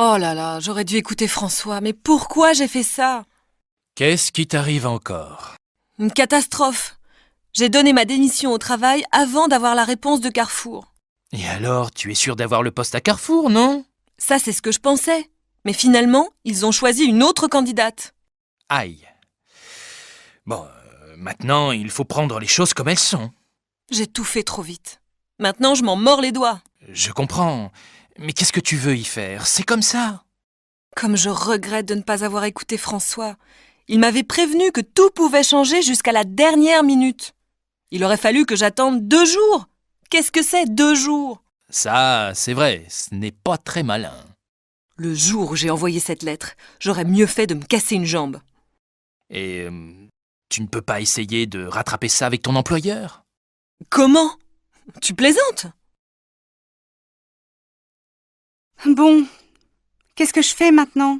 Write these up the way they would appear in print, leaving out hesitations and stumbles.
Oh là là, j'aurais dû écouter François, mais pourquoi j'ai fait ça? Qu'est-ce qui t'arrive encore? Une catastrophe. J'ai donné ma démission au travail avant d'avoir la réponse de Carrefour. Et alors, tu es sûr d'avoir le poste à Carrefour, non? Ça, c'est ce que je pensais. Mais finalement, ils ont choisi une autre candidate. Aïe. Bon, maintenant, il faut prendre les choses comme elles sont. J'ai tout fait trop vite. Maintenant, je m'en mords les doigts. Je comprends. Mais qu'est-ce que tu veux y faire? C'est comme ça. Comme je regrette de ne pas avoir écouté François. Il m'avait prévenu que tout pouvait changer jusqu'à la dernière minute. Il aurait fallu que j'attende 2 jours. Qu'est-ce que c'est, 2 jours? Ça, c'est vrai, ce n'est pas très malin. Le jour où j'ai envoyé cette lettre, j'aurais mieux fait de me casser une jambe. Et tu ne peux pas essayer de rattraper ça avec ton employeur? Comment? Tu plaisantes? Bon, qu'est-ce que je fais maintenant?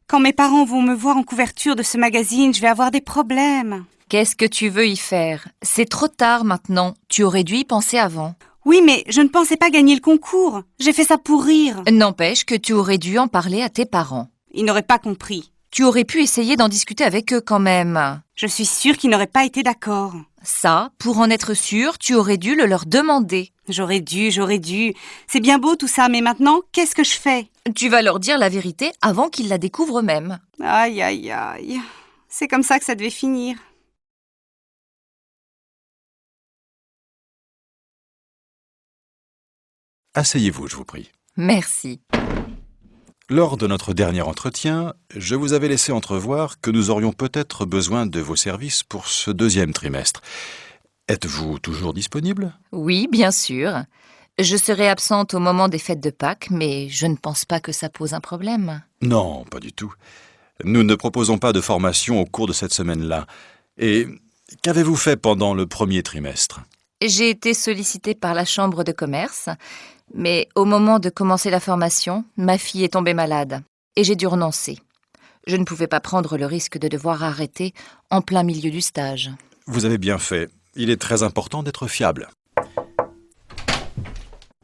Quand mes parents vont me voir en couverture de ce magazine, je vais avoir des problèmes. Qu'est-ce que tu veux y faire? C'est trop tard maintenant. Tu aurais dû y penser avant. Oui, mais je ne pensais pas gagner le concours. J'ai fait ça pour rire. N'empêche que tu aurais dû en parler à tes parents. Ils n'auraient pas compris. Tu aurais pu essayer d'en discuter avec eux quand même. Je suis sûre qu'ils n'auraient pas été d'accord. Ça, pour en être sûr, tu aurais dû le leur demander. J'aurais dû. C'est bien beau tout ça, mais maintenant, qu'est-ce que je fais? Tu vas leur dire la vérité avant qu'ils la découvrent eux-mêmes. Aïe, aïe, aïe. C'est comme ça que ça devait finir. Asseyez-vous, je vous prie. Merci. Lors de notre dernier entretien, je vous avais laissé entrevoir que nous aurions peut-être besoin de vos services pour ce 2e trimestre. Êtes-vous toujours disponible? Oui, bien sûr. Je serai absente au moment des fêtes de Pâques, mais je ne pense pas que ça pose un problème. Non, pas du tout. Nous ne proposons pas de formation au cours de cette semaine-là. Et qu'avez-vous fait pendant le 1er trimestre? J'ai été sollicitée par la chambre de commerce, mais au moment de commencer la formation, ma fille est tombée malade et j'ai dû renoncer. Je ne pouvais pas prendre le risque de devoir arrêter en plein milieu du stage. Vous avez bien fait. Il est très important d'être fiable.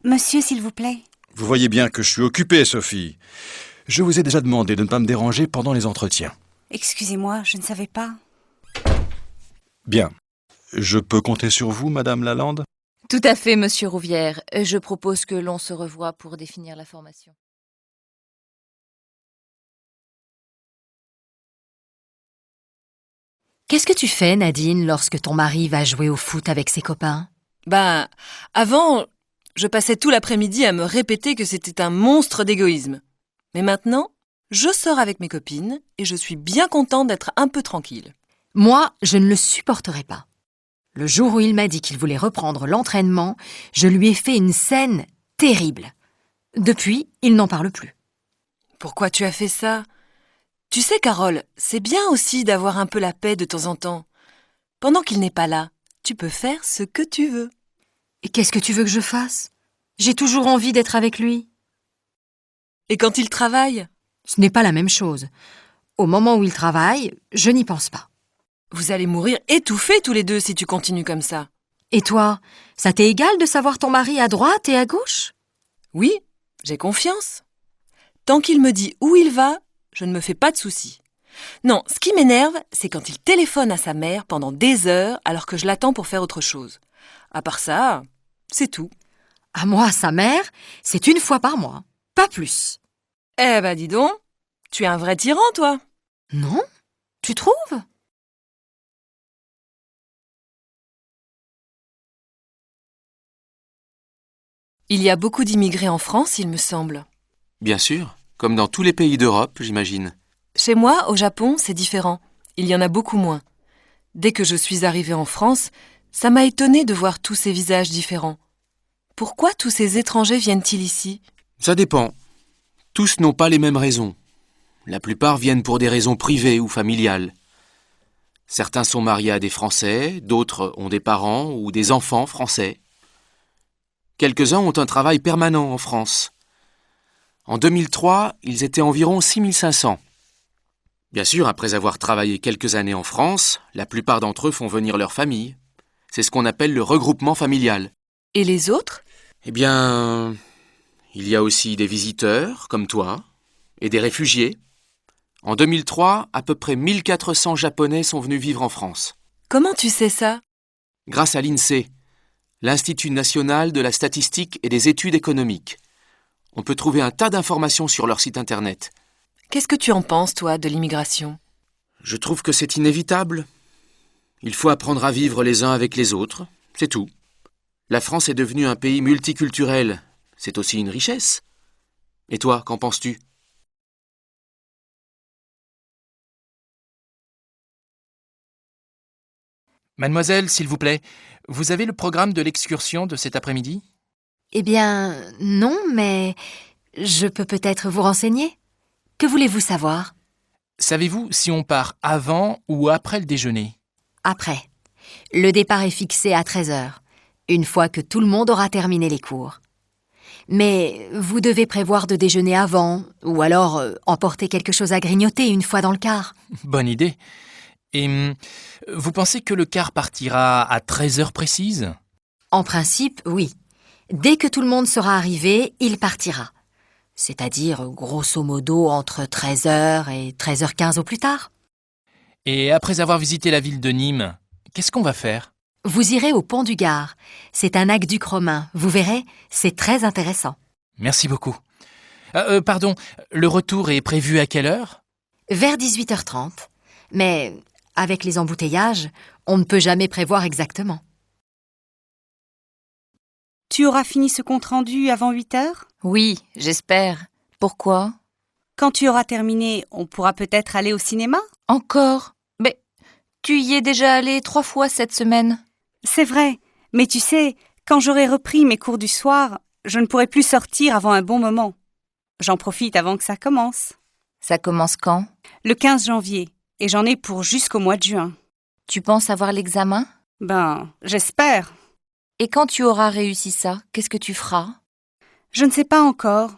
Monsieur, s'il vous plaît. Vous voyez bien que je suis occupé, Sophie. Je vous ai déjà demandé de ne pas me déranger pendant les entretiens. Excusez-moi, je ne savais pas. Bien. Je peux compter sur vous, Madame Lalande? Tout à fait, Monsieur Rouvière. Je propose que l'on se revoie pour définir la formation. Qu'est-ce que tu fais, Nadine, lorsque ton mari va jouer au foot avec ses copains? Avant, je passais tout l'après-midi à me répéter que c'était un monstre d'égoïsme. Mais maintenant, je sors avec mes copines et je suis bien contente d'être un peu tranquille. Moi, je ne le supporterai pas. Le jour où il m'a dit qu'il voulait reprendre l'entraînement, je lui ai fait une scène terrible. Depuis, il n'en parle plus. Pourquoi tu as fait ça? Tu sais, Carole, c'est bien aussi d'avoir un peu la paix de temps en temps. Pendant qu'il n'est pas là, tu peux faire ce que tu veux. Et qu'est-ce que tu veux que je fasse? J'ai toujours envie d'être avec lui. Et quand il travaille? Ce n'est pas la même chose. Au moment où il travaille, je n'y pense pas. Vous allez mourir étouffés tous les deux si tu continues comme ça. Et toi, ça t'est égal de savoir ton mari à droite et à gauche? Oui, j'ai confiance. Tant qu'il me dit où il va, je ne me fais pas de soucis. Non, ce qui m'énerve, c'est quand il téléphone à sa mère pendant des heures alors que je l'attends pour faire autre chose. À part ça, c'est tout. À moi, sa mère, c'est 1 fois par mois, pas plus. Eh ben dis donc, tu es un vrai tyran, toi. Non? Tu trouves? Il y a beaucoup d'immigrés en France, il me semble. Bien sûr, comme dans tous les pays d'Europe, j'imagine. Chez moi, au Japon, c'est différent. Il y en a beaucoup moins. Dès que je suis arrivée en France, ça m'a étonnée de voir tous ces visages différents. Pourquoi tous ces étrangers viennent-ils ici? Ça dépend. Tous n'ont pas les mêmes raisons. La plupart viennent pour des raisons privées ou familiales. Certains sont mariés à des Français, d'autres ont des parents ou des enfants français. Quelques-uns ont un travail permanent en France. En 2003, ils étaient environ 6500. Bien sûr, après avoir travaillé quelques années en France, la plupart d'entre eux font venir leur famille. C'est ce qu'on appelle le regroupement familial. Et les autres? Eh bien, Il y a aussi des visiteurs, comme toi, et des réfugiés. En 2003, à peu près 1400 Japonais sont venus vivre en France. Comment tu sais ça? Grâce à l'INSEE, l'Institut national de la statistique et des études économiques. On peut trouver un tas d'informations sur leur site internet. Qu'est-ce que tu en penses, toi, de l'immigration? Je trouve que c'est inévitable. Il faut apprendre à vivre les uns avec les autres, c'est tout. La France est devenue un pays multiculturel. C'est aussi une richesse. Et toi, qu'en penses-tu? Mademoiselle, s'il vous plaît, vous avez le programme de l'excursion de cet après-midi? Eh bien, non, mais je peux peut-être vous renseigner. Que voulez-vous savoir? Savez-vous si on part avant ou après le déjeuner? Après. Le départ est fixé à 13 heures, une fois que tout le monde aura terminé les cours. Mais vous devez prévoir de déjeuner avant, ou alors emporter quelque chose à grignoter une fois dans le car. Bonne idée. Et vous pensez que le car partira à 13 heures précises? En principe, oui. Dès que tout le monde sera arrivé, il partira. C'est-à-dire, grosso modo, entre 13h et 13h15 au plus tard. Et après avoir visité la ville de Nîmes, qu'est-ce qu'on va faire? Vous irez au pont du Gard. C'est un aqueduc romain. Vous verrez, c'est très intéressant. Merci beaucoup. Pardon, le retour est prévu à quelle heure? Vers 18h30. Mais avec les embouteillages, on ne peut jamais prévoir exactement. Tu auras fini ce compte-rendu avant 8 heures? Oui, j'espère. Pourquoi? Quand tu auras terminé, on pourra peut-être aller au cinéma? Encore? Mais tu y es déjà allé 3 fois cette semaine. C'est vrai, mais tu sais, quand j'aurai repris mes cours du soir, je ne pourrai plus sortir avant un bon moment. J'en profite avant que ça commence. Ça commence quand? Le 15 janvier, et j'en ai pour jusqu'au mois de juin. Tu penses avoir l'examen? Ben, j'espère. Et quand tu auras réussi ça, qu'est-ce que tu feras? Je ne sais pas encore.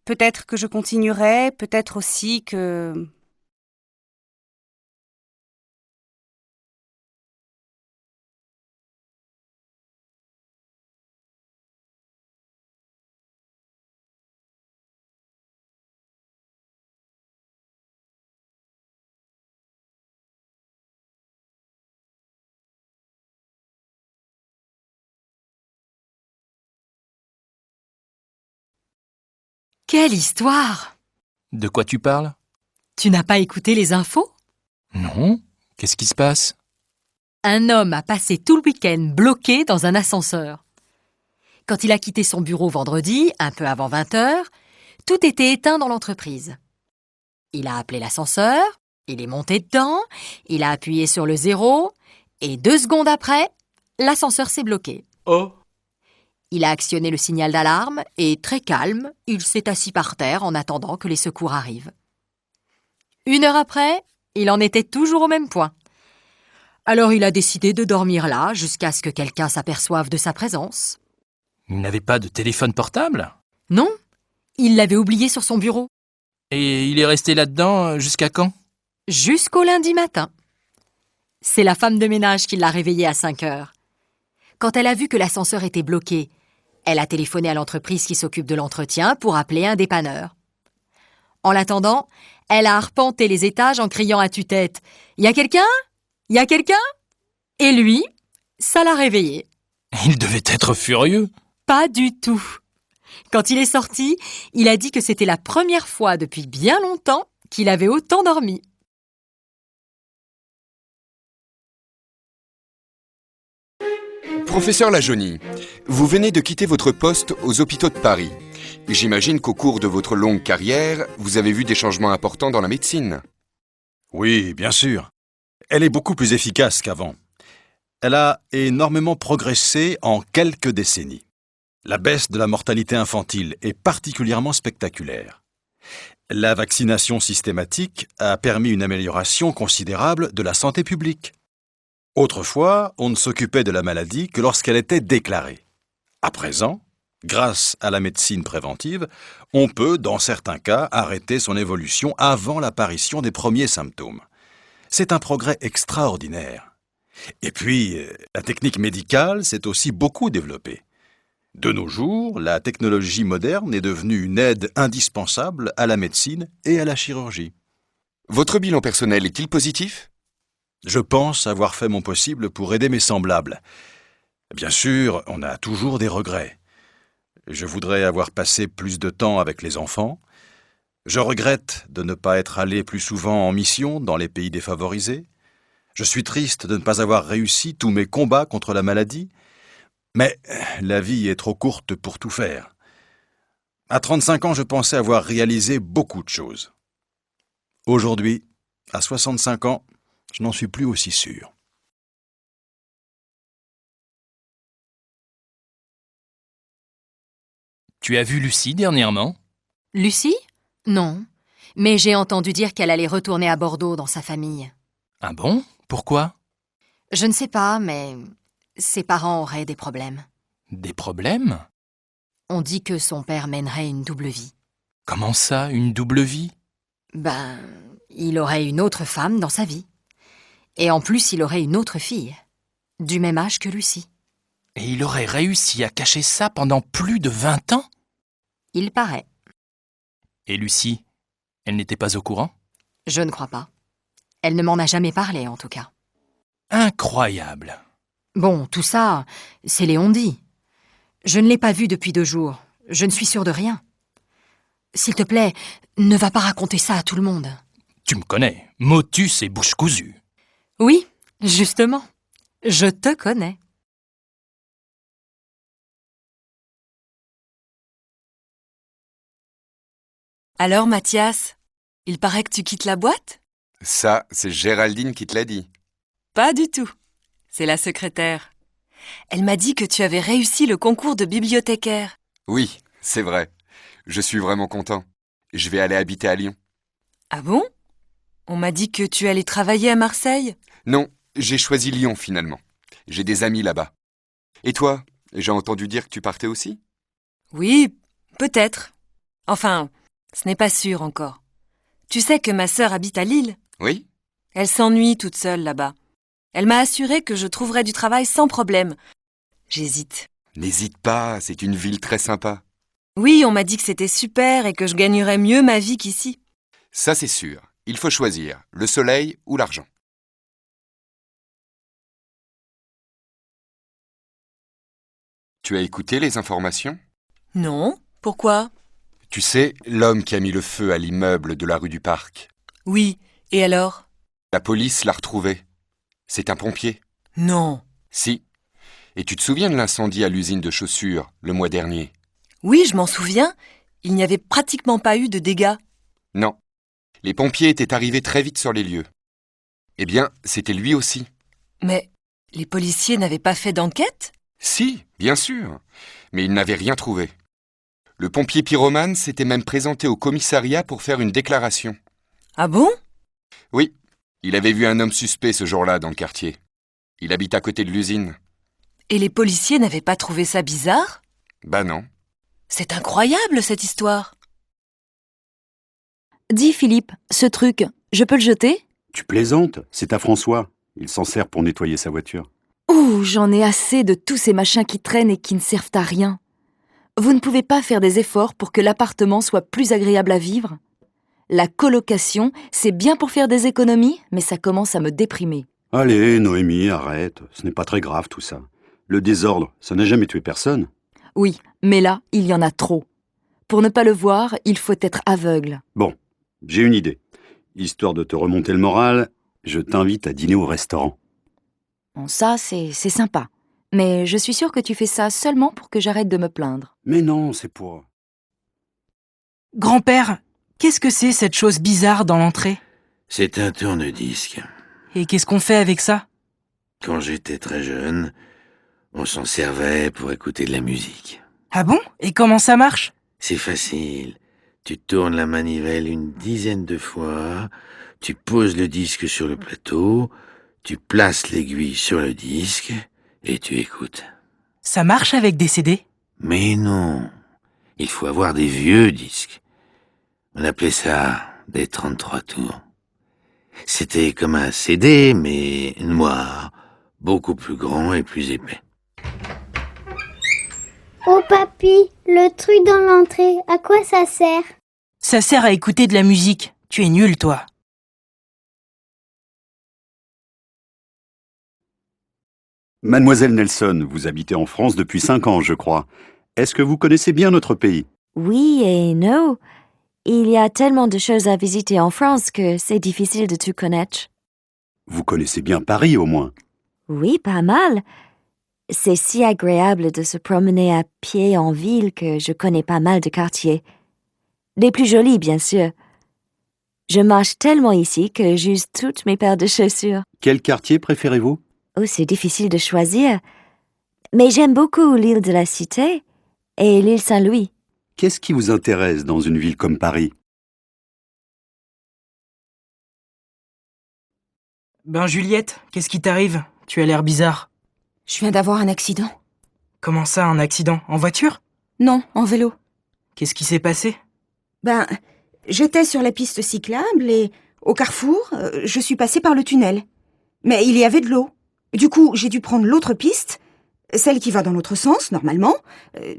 Peut-être que je continuerai, peut-être aussi que... Quelle histoire! De quoi tu parles? Tu n'as pas écouté les infos? Non. Qu'est-ce qui se passe? Un homme a passé tout le week-end bloqué dans un ascenseur. Quand il a quitté son bureau vendredi, un peu avant 20h, tout était éteint dans l'entreprise. Il a appelé l'ascenseur, il est monté dedans, il a appuyé sur le 0, et 2 secondes après, l'ascenseur s'est bloqué. Oh! Il a actionné le signal d'alarme et, très calme, il s'est assis par terre en attendant que les secours arrivent. 1 heure après, il en était toujours au même point. Alors il a décidé de dormir là jusqu'à ce que quelqu'un s'aperçoive de sa présence. Il n'avait pas de téléphone portable? Non, il l'avait oublié sur son bureau. Et il est resté là-dedans jusqu'à quand? Jusqu'au lundi matin. C'est la femme de ménage qui l'a réveillé à 5 heures. Quand elle a vu que l'ascenseur était bloqué, elle a téléphoné à l'entreprise qui s'occupe de l'entretien pour appeler un dépanneur. En l'attendant, elle a arpenté les étages en criant à tue-tête « Y a quelqu'un? Y a quelqu'un ?» Et lui, ça l'a réveillé. Il devait être furieux. Pas du tout. Quand il est sorti, il a dit que c'était la première fois depuis bien longtemps qu'il avait autant dormi. Professeur Lajaunie, vous venez de quitter votre poste aux hôpitaux de Paris. J'imagine qu'au cours de votre longue carrière, vous avez vu des changements importants dans la médecine. Oui, bien sûr. Elle est beaucoup plus efficace qu'avant. Elle a énormément progressé en quelques décennies. La baisse de la mortalité infantile est particulièrement spectaculaire. La vaccination systématique a permis une amélioration considérable de la santé publique. Autrefois, on ne s'occupait de la maladie que lorsqu'elle était déclarée. À présent, grâce à la médecine préventive, on peut, dans certains cas, arrêter son évolution avant l'apparition des premiers symptômes. C'est un progrès extraordinaire. Et puis, la technique médicale s'est aussi beaucoup développée. De nos jours, la technologie moderne est devenue une aide indispensable à la médecine et à la chirurgie. Votre bilan personnel est-il positif? Je pense avoir fait mon possible pour aider mes semblables. Bien sûr, on a toujours des regrets. Je voudrais avoir passé plus de temps avec les enfants. Je regrette de ne pas être allé plus souvent en mission dans les pays défavorisés. Je suis triste de ne pas avoir réussi tous mes combats contre la maladie. Mais la vie est trop courte pour tout faire. À 35 ans, je pensais avoir réalisé beaucoup de choses. Aujourd'hui, à 65 ans, je n'en suis plus aussi sûr. Tu as vu Lucie dernièrement? Lucie? Non. Mais j'ai entendu dire qu'elle allait retourner à Bordeaux dans sa famille. Ah bon? Pourquoi? Je ne sais pas, mais ses parents auraient des problèmes. Des problèmes? On dit que son père mènerait une double vie. Comment ça, une double vie? Ben, il aurait une autre femme dans sa vie. Et en plus, il aurait une autre fille, du même âge que Lucie. Et il aurait réussi à cacher ça pendant plus de 20 ans? Il paraît. Et Lucie, elle n'était pas au courant? Je ne crois pas. Elle ne m'en a jamais parlé, en tout cas. Incroyable! Bon, tout ça, c'est Léon dit. Je ne l'ai pas vue depuis 2 jours. Je ne suis sûre de rien. S'il te plaît, ne va pas raconter ça à tout le monde. Tu me connais, motus et bouche cousue. Oui, justement. Je te connais. Alors, Mathias, il paraît que tu quittes la boîte? Ça, c'est Géraldine qui te l'a dit. Pas du tout. C'est la secrétaire. Elle m'a dit que tu avais réussi le concours de bibliothécaire. Oui, c'est vrai. Je suis vraiment content. Je vais aller habiter à Lyon. Ah bon? On m'a dit que tu allais travailler à Marseille. Non, j'ai choisi Lyon finalement. J'ai des amis là-bas. Et toi, j'ai entendu dire que tu partais aussi? Oui, peut-être. Enfin, ce n'est pas sûr encore. Tu sais que ma sœur habite à Lille. Oui? Elle s'ennuie toute seule là-bas. Elle m'a assuré que je trouverais du travail sans problème. J'hésite. N'hésite pas, c'est une ville très sympa. Oui, on m'a dit que c'était super et que je gagnerais mieux ma vie qu'ici. Ça c'est sûr. Il faut choisir, le soleil ou l'argent. Tu as écouté les informations? Non? Pourquoi? Tu sais, l'homme qui a mis le feu à l'immeuble de la rue du Parc. Oui, et alors? La police l'a retrouvé. C'est un pompier. Non. Si. Et tu te souviens de l'incendie à l'usine de chaussures le mois dernier? Oui, je m'en souviens. Il n'y avait pratiquement pas eu de dégâts. Non. Les pompiers étaient arrivés très vite sur les lieux. Eh bien, c'était lui aussi. Mais les policiers n'avaient pas fait d'enquête? Si, bien sûr. Mais ils n'avaient rien trouvé. Le pompier pyromane s'était même présenté au commissariat pour faire une déclaration. Ah bon? Oui, il avait vu un homme suspect ce jour-là dans le quartier. Il habite à côté de l'usine. Et les policiers n'avaient pas trouvé ça bizarre? Bah non. C'est incroyable cette histoire. Dis Philippe, ce truc, je peux le jeter? Tu plaisantes, c'est à François. Il s'en sert pour nettoyer sa voiture. Ouh, j'en ai assez de tous ces machins qui traînent et qui ne servent à rien. Vous ne pouvez pas faire des efforts pour que l'appartement soit plus agréable à vivre? La colocation, c'est bien pour faire des économies, mais ça commence à me déprimer. Allez, Noémie, arrête. Ce n'est pas très grave tout ça. Le désordre, ça n'a jamais tué personne. Oui, mais là, il y en a trop. Pour ne pas le voir, il faut être aveugle. Bon, j'ai une idée. Histoire de te remonter le moral, je t'invite à dîner au restaurant. Bon, ça, c'est sympa. Mais je suis sûre que tu fais ça seulement pour que j'arrête de me plaindre. Mais non, c'est pour... Grand-père, qu'est-ce que c'est cette chose bizarre dans l'entrée? C'est un tourne-disque. Et qu'est-ce qu'on fait avec ça? Quand j'étais très jeune, on s'en servait pour écouter de la musique. Ah bon? Et comment ça marche? C'est facile. Tu tournes la manivelle une dizaine de fois, tu poses le disque sur le plateau, tu places l'aiguille sur le disque et tu écoutes. Ça marche avec des CD? Mais non, il faut avoir des vieux disques. On appelait ça des 33 tours. C'était comme un CD, mais noir, beaucoup plus grand et plus épais. Oh papy, le truc dans l'entrée, à quoi ça sert? Ça sert à écouter de la musique. Tu es nul, toi. Mademoiselle Nelson, vous habitez en France depuis 5 ans, je crois. Est-ce que vous connaissez bien notre pays? Oui et non. Il y a tellement de choses à visiter en France que c'est difficile de tout connaître. Vous connaissez bien Paris, au moins. Oui, pas mal. C'est si agréable de se promener à pied en ville que je connais pas mal de quartiers. Les plus jolis, bien sûr. Je marche tellement ici que j'use toutes mes paires de chaussures. Quel quartier préférez-vous? Oh, c'est difficile de choisir. Mais j'aime beaucoup l'île de la Cité et l'île Saint-Louis. Qu'est-ce qui vous intéresse dans une ville comme Paris? Ben Juliette, qu'est-ce qui t'arrive? Tu as l'air bizarre. Je viens d'avoir un accident. Comment ça, un accident? En voiture? Non, en vélo. Qu'est-ce qui s'est passé? Ben, j'étais sur la piste cyclable et, au carrefour, je suis passée par le tunnel. Mais il y avait de l'eau. Du coup, j'ai dû prendre l'autre piste, celle qui va dans l'autre sens, normalement.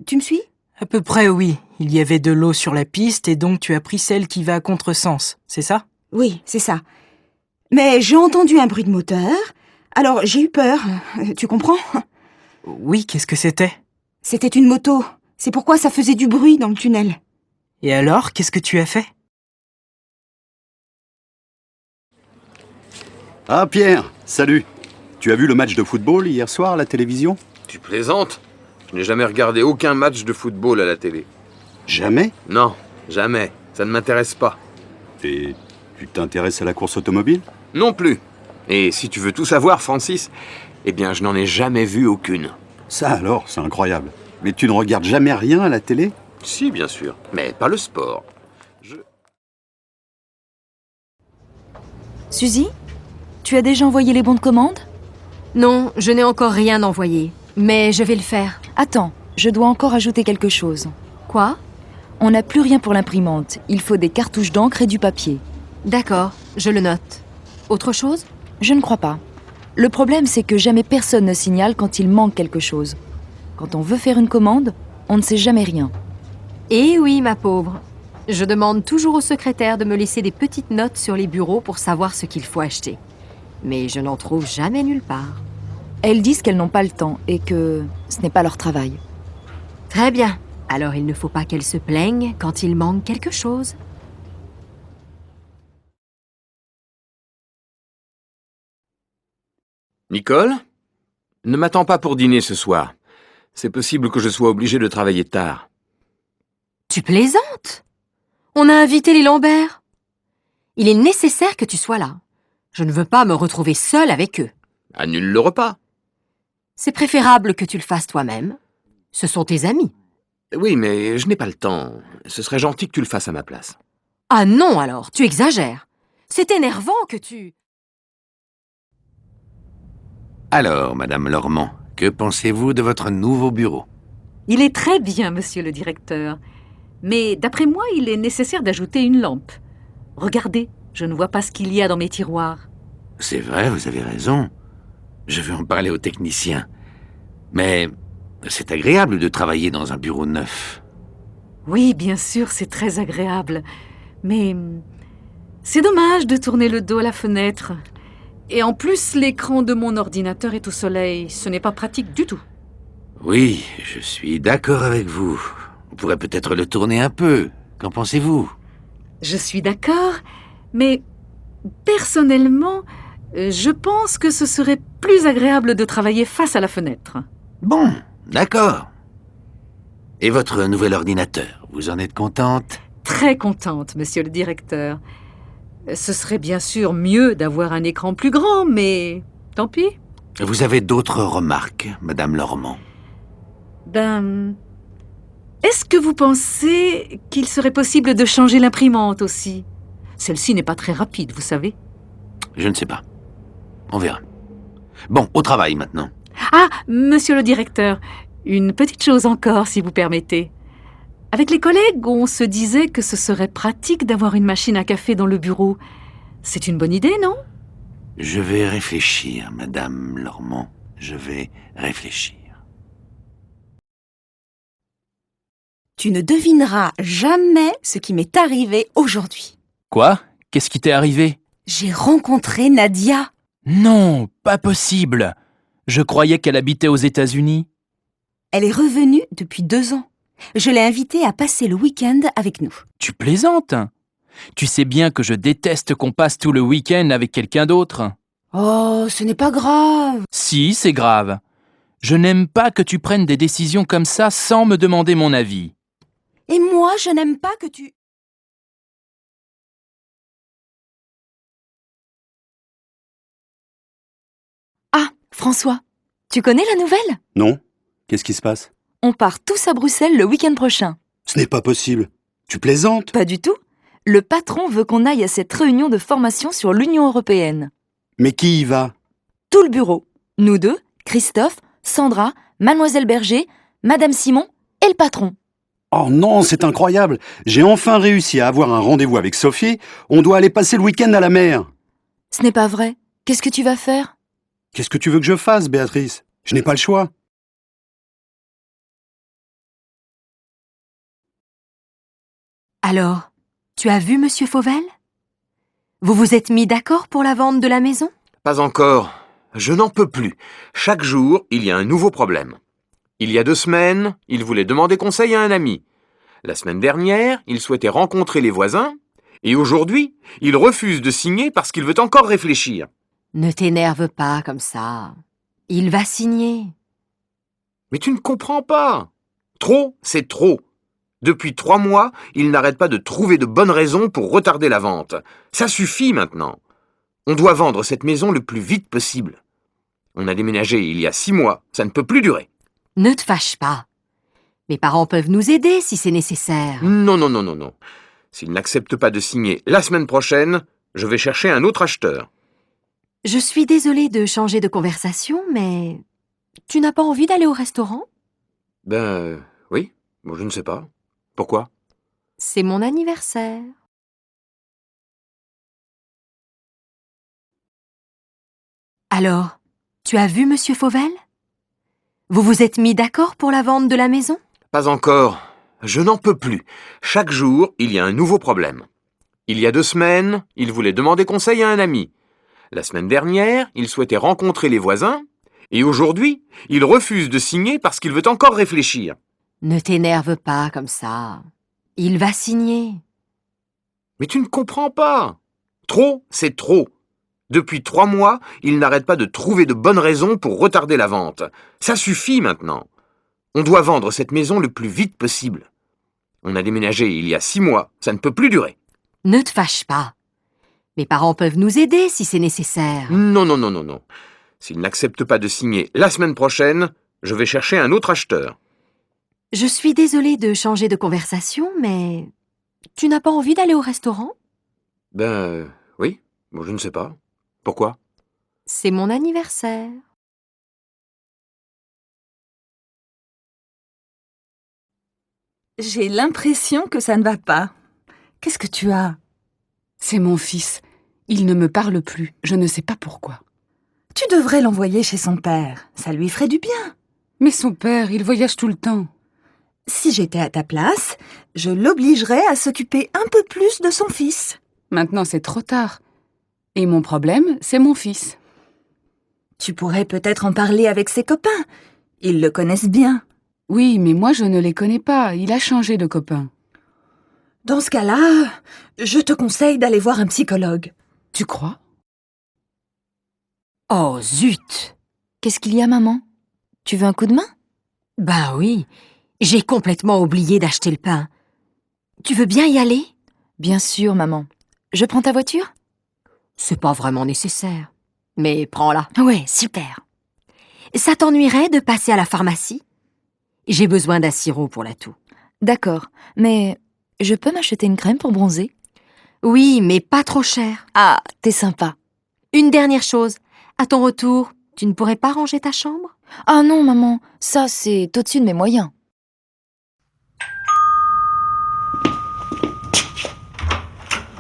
Tu me suis? À peu près, oui. Il y avait de l'eau sur la piste et donc tu as pris celle qui va à contresens, c'est ça? Oui, c'est ça. Mais j'ai entendu un bruit de moteur, alors j'ai eu peur. Tu comprends? Oui, qu'est-ce que c'était? C'était une moto. C'est pourquoi ça faisait du bruit dans le tunnel. Et alors, qu'est-ce que tu as fait? Ah, Pierre, salut. Tu as vu le match de football hier soir à la télévision? Tu plaisantes? Je n'ai jamais regardé aucun match de football à la télé. Jamais? Non, jamais. Ça ne m'intéresse pas. Et tu t'intéresses à la course automobile? Non plus. Et si tu veux tout savoir, Francis, eh bien, je n'en ai jamais vu aucune. Ça alors, c'est incroyable. Mais tu ne regardes jamais rien à la télé? Si, bien sûr, mais pas le sport. Suzy, tu as déjà envoyé les bons de commande? Non, je n'ai encore rien envoyé, mais je vais le faire. Attends, je dois encore ajouter quelque chose. Quoi? On n'a plus rien pour l'imprimante. Il faut des cartouches d'encre et du papier. D'accord, je le note. Autre chose? Je ne crois pas. Le problème, c'est que jamais personne ne signale quand il manque quelque chose. Quand on veut faire une commande, on ne sait jamais rien. Eh oui, ma pauvre. Je demande toujours au secrétaire de me laisser des petites notes sur les bureaux pour savoir ce qu'il faut acheter. Mais je n'en trouve jamais nulle part. Elles disent qu'elles n'ont pas le temps et que ce n'est pas leur travail. Très bien. Alors il ne faut pas qu'elles se plaignent quand il manque quelque chose. Nicole? Ne m'attends pas pour dîner ce soir. C'est possible que je sois obligé de travailler tard. Tu plaisantes? On a invité les Lambert. Il est nécessaire que tu sois là. Je ne veux pas me retrouver seule avec eux. Annule le repas. C'est préférable que tu le fasses toi-même. Ce sont tes amis. Oui, mais je n'ai pas le temps. Ce serait gentil que tu le fasses à ma place. Ah non alors, tu exagères. C'est énervant que tu... Alors, Madame Lormand, que pensez-vous de votre nouveau bureau? Il est très bien, monsieur le directeur. Mais d'après moi, il est nécessaire d'ajouter une lampe. Regardez, je ne vois pas ce qu'il y a dans mes tiroirs. C'est vrai, vous avez raison. Je vais en parler au technicien. Mais c'est agréable de travailler dans un bureau neuf. Oui, bien sûr, c'est très agréable. Mais c'est dommage de tourner le dos à la fenêtre. Et en plus, l'écran de mon ordinateur est au soleil. Ce n'est pas pratique du tout. Oui, je suis d'accord avec vous. On pourrait peut-être le tourner un peu. Qu'en pensez-vous? Je suis d'accord, mais personnellement, je pense que ce serait plus agréable de travailler face à la fenêtre. Bon, d'accord. Et votre nouvel ordinateur, vous en êtes contente? Très contente, monsieur le directeur. Ce serait bien sûr mieux d'avoir un écran plus grand, mais tant pis. Vous avez d'autres remarques, Madame Lormand? Est-ce que vous pensez qu'il serait possible de changer l'imprimante aussi? Celle-ci n'est pas très rapide, vous savez. Je ne sais pas. On verra. Bon, au travail maintenant. Ah, monsieur le directeur, une petite chose encore, si vous permettez. Avec les collègues, on se disait que ce serait pratique d'avoir une machine à café dans le bureau. C'est une bonne idée, non? Je vais réfléchir, Madame Lormand. Je vais réfléchir. Tu ne devineras jamais ce qui m'est arrivé aujourd'hui. Quoi? Qu'est-ce qui t'est arrivé? J'ai rencontré Nadia. Non, pas possible. Je croyais qu'elle habitait aux États-Unis. Elle est revenue depuis 2 ans. Je l'ai invitée à passer le week-end avec nous. Tu plaisantes? Tu sais bien que je déteste qu'on passe tout le week-end avec quelqu'un d'autre. Oh, ce n'est pas grave. Si, c'est grave. Je n'aime pas que tu prennes des décisions comme ça sans me demander mon avis. Et moi, je n'aime pas que tu... Ah, François, tu connais la nouvelle? Non? Qu'est-ce qui se passe? On part tous à Bruxelles le week-end prochain. Ce n'est pas possible. Tu plaisantes? Pas du tout. Le patron veut qu'on aille à cette réunion de formation sur l'Union européenne. Mais qui y va? Tout le bureau. Nous deux, Christophe, Sandra, Mademoiselle Berger, Madame Simon et le patron. Oh non, c'est incroyable. J'ai enfin réussi à avoir un rendez-vous avec Sophie. On doit aller passer le week-end à la mer. Ce n'est pas vrai. Qu'est-ce que tu vas faire? Qu'est-ce que tu veux que je fasse, Béatrice? Je n'ai pas le choix. Alors, tu as vu Monsieur Fauvel? Vous vous êtes mis d'accord pour la vente de la maison? Pas encore. Je n'en peux plus. Chaque jour, il y a un nouveau problème. Il y a 2 semaines, il voulait demander conseil à un ami. La semaine dernière, il souhaitait rencontrer les voisins. Et aujourd'hui, il refuse de signer parce qu'il veut encore réfléchir. Ne t'énerve pas comme ça. Il va signer. Mais tu ne comprends pas. Trop, c'est trop. Depuis 3 mois, il n'arrête pas de trouver de bonnes raisons pour retarder la vente. Ça suffit maintenant. On doit vendre cette maison le plus vite possible. On a déménagé il y a 6 mois, ça ne peut plus durer. Ne te fâche pas. Mes parents peuvent nous aider si c'est nécessaire. Non, non, non, non, non. S'il n'accepte pas de signer la semaine prochaine, je vais chercher un autre acheteur. Je suis désolée de changer de conversation, mais tu n'as pas envie d'aller au restaurant? Oui, bon, je ne sais pas. Pourquoi? C'est mon anniversaire. Alors, tu as vu Monsieur Fauvel? Vous vous êtes mis d'accord pour la vente de la maison? Pas encore. Je n'en peux plus. Chaque jour, il y a un nouveau problème. Il y a 2 semaines, il voulait demander conseil à un ami. La semaine dernière, il souhaitait rencontrer les voisins. Et aujourd'hui, il refuse de signer parce qu'il veut encore réfléchir. Ne t'énerve pas comme ça. Il va signer. Mais tu ne comprends pas. Trop, c'est trop. Depuis 3 mois, il n'arrête pas de trouver de bonnes raisons pour retarder la vente. Ça suffit maintenant. On doit vendre cette maison le plus vite possible. On a déménagé il y a 6 mois, ça ne peut plus durer. Ne te fâche pas. Mes parents peuvent nous aider si c'est nécessaire. Non, non, non, non, non. S'il n'accepte pas de signer la semaine prochaine, je vais chercher un autre acheteur. Je suis désolée de changer de conversation, mais tu n'as pas envie d'aller au restaurant? Oui, bon, je ne sais pas. Pourquoi? C'est mon anniversaire. J'ai l'impression que ça ne va pas. Qu'est-ce que tu as? C'est mon fils. Il ne me parle plus. Je ne sais pas pourquoi. Tu devrais l'envoyer chez son père. Ça lui ferait du bien. Mais son père, il voyage tout le temps. Si j'étais à ta place, je l'obligerais à s'occuper un peu plus de son fils. Maintenant, c'est trop tard. Et mon problème, c'est mon fils. Tu pourrais peut-être en parler avec ses copains. Ils le connaissent bien. Oui, mais moi, je ne les connais pas. Il a changé de copain. Dans ce cas-là, je te conseille d'aller voir un psychologue. Tu crois? Oh, zut! Qu'est-ce qu'il y a, maman? Tu veux un coup de main? Ben oui, j'ai complètement oublié d'acheter le pain. Tu veux bien y aller? Bien sûr, maman. Je prends ta voiture? C'est pas vraiment nécessaire. Mais prends-la. Ouais, super. Ça t'ennuierait de passer à la pharmacie? J'ai besoin d'un sirop pour la toux. D'accord, mais je peux m'acheter une crème pour bronzer? Oui, mais pas trop cher. Ah, t'es sympa. Une dernière chose. À ton retour, tu ne pourrais pas ranger ta chambre? Ah non, maman, ça c'est au-dessus de mes moyens.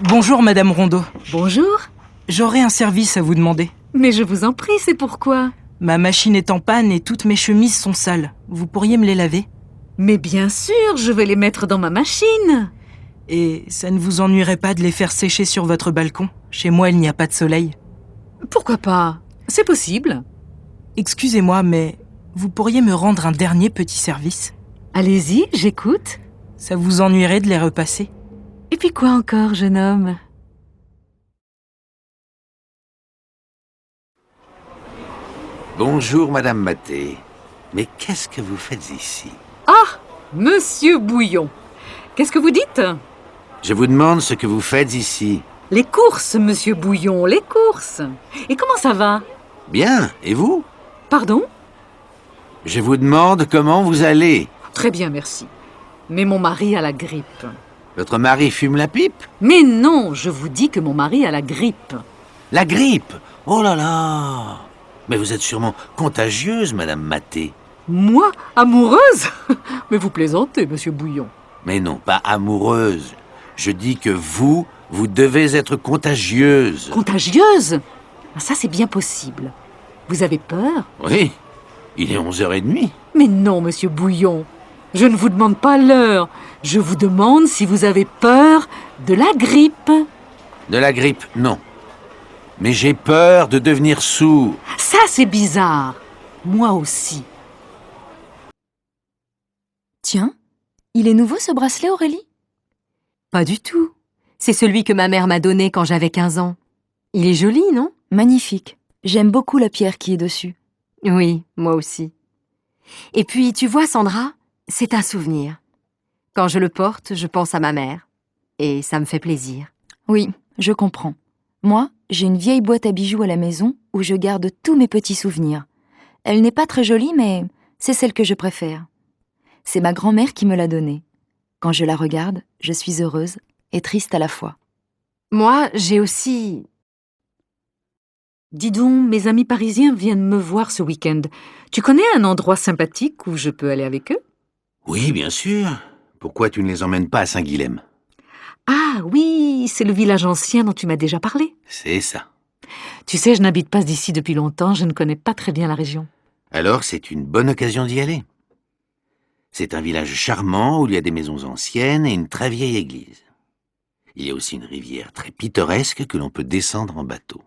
Bonjour, Madame Rondeau. Bonjour. J'aurais un service à vous demander. Mais je vous en prie, c'est pourquoi? Ma machine est en panne et toutes mes chemises sont sales. Vous pourriez me les laver? Mais bien sûr, je vais les mettre dans ma machine. Et ça ne vous ennuierait pas de les faire sécher sur votre balcon? Chez moi, il n'y a pas de soleil. Pourquoi pas? C'est possible. Excusez-moi, mais vous pourriez me rendre un dernier petit service? Allez-y, j'écoute. Ça vous ennuierait de les repasser? Et puis quoi encore, jeune homme? Bonjour, Madame Maté. Mais qu'est-ce que vous faites ici? Ah, Monsieur Bouillon. Qu'est-ce que vous dites? Je vous demande ce que vous faites ici. Les courses, Monsieur Bouillon, les courses. Et comment ça va? Bien, et vous? Pardon? Je vous demande comment vous allez. Très bien, merci. Mais mon mari a la grippe. Votre mari fume la pipe? Mais non, je vous dis que mon mari a la grippe. La grippe? Oh là là! Mais vous êtes sûrement contagieuse, Madame Maté. Moi, amoureuse? Mais vous plaisantez, Monsieur Bouillon. Mais non, pas amoureuse. Je dis que vous devez être contagieuse. Contagieuse? Ah, ça, c'est bien possible. Vous avez peur? Oui, il est 11h30. Mais non, Monsieur Bouillon. Je ne vous demande pas l'heure. Je vous demande si vous avez peur de la grippe. De la grippe, non. Mais j'ai peur de devenir sourd. Ça, c'est bizarre. Moi aussi. Tiens, il est nouveau ce bracelet, Aurélie? Pas du tout. C'est celui que ma mère m'a donné quand j'avais 15 ans. Il est joli, non? Magnifique. J'aime beaucoup la pierre qui est dessus. Oui, moi aussi. Et puis, tu vois, Sandra, c'est un souvenir. Quand je le porte, je pense à ma mère. Et ça me fait plaisir. Oui, je comprends. Moi, j'ai une vieille boîte à bijoux à la maison où je garde tous mes petits souvenirs. Elle n'est pas très jolie, mais c'est celle que je préfère. C'est ma grand-mère qui me l'a donnée. Quand je la regarde, je suis heureuse et triste à la fois. Moi, j'ai aussi... Dis donc, mes amis parisiens viennent me voir ce week-end. Tu connais un endroit sympathique où je peux aller avec eux? Oui, bien sûr. Pourquoi tu ne les emmènes pas à Saint-Guilhem? Ah oui, c'est le village ancien dont tu m'as déjà parlé. C'est ça. Tu sais, je n'habite pas d'ici depuis longtemps, je ne connais pas très bien la région. Alors, c'est une bonne occasion d'y aller. C'est un village charmant où il y a des maisons anciennes et une très vieille église. Il y a aussi une rivière très pittoresque que l'on peut descendre en bateau.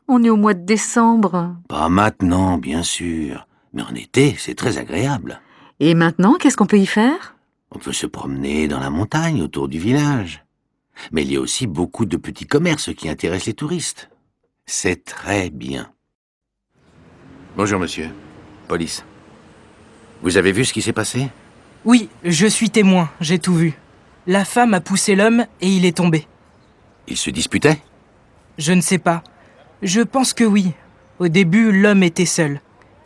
On est au mois de décembre. Pas maintenant, bien sûr, mais en été, c'est très agréable. Et maintenant, qu'est-ce qu'on peut y faire? On peut se promener dans la montagne autour du village. Mais il y a aussi beaucoup de petits commerces qui intéressent les touristes. C'est très bien. Bonjour, monsieur. Police. Vous avez vu ce qui s'est passé? Oui, je suis témoin, j'ai tout vu. La femme a poussé l'homme et il est tombé. Ils se disputaient? Je ne sais pas. Je pense que oui. Au début, l'homme était seul.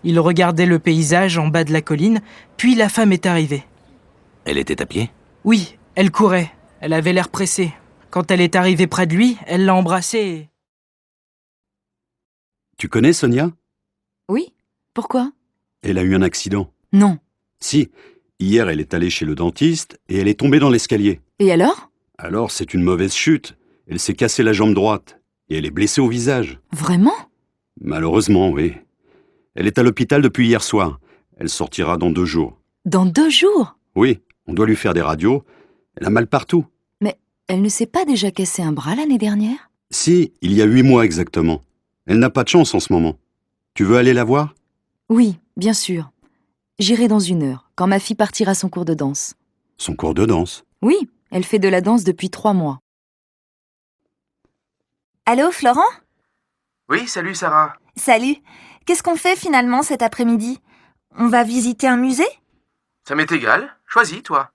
Il regardait le paysage en bas de la colline, puis la femme est arrivée. Elle était à pied? Oui, elle courait. Elle avait l'air pressée. Quand elle est arrivée près de lui, elle l'a embrassé et... Tu connais Sonia? Oui, pourquoi? Elle a eu un accident. Non. Si, hier elle est allée chez le dentiste et elle est tombée dans l'escalier. Et alors? Alors c'est une mauvaise chute. Elle s'est cassée la jambe droite et elle est blessée au visage. Vraiment? Malheureusement, oui. Elle est à l'hôpital depuis hier soir. Elle sortira dans 2 jours. Dans 2 jours? Oui, on doit lui faire des radios. Elle a mal partout. Mais elle ne s'est pas déjà cassé un bras l'année dernière? Si, il y a 8 mois exactement. Elle n'a pas de chance en ce moment. Tu veux aller la voir? Oui, bien sûr. J'irai dans 1 heure, quand ma fille partira à son cours de danse. Son cours de danse? Oui, elle fait de la danse depuis 3 mois. Allô, Florent? Oui, salut Sarah. Salut. Qu'est-ce qu'on fait finalement cet après-midi? On va visiter un musée? Ça m'est égal. Choisis, toi.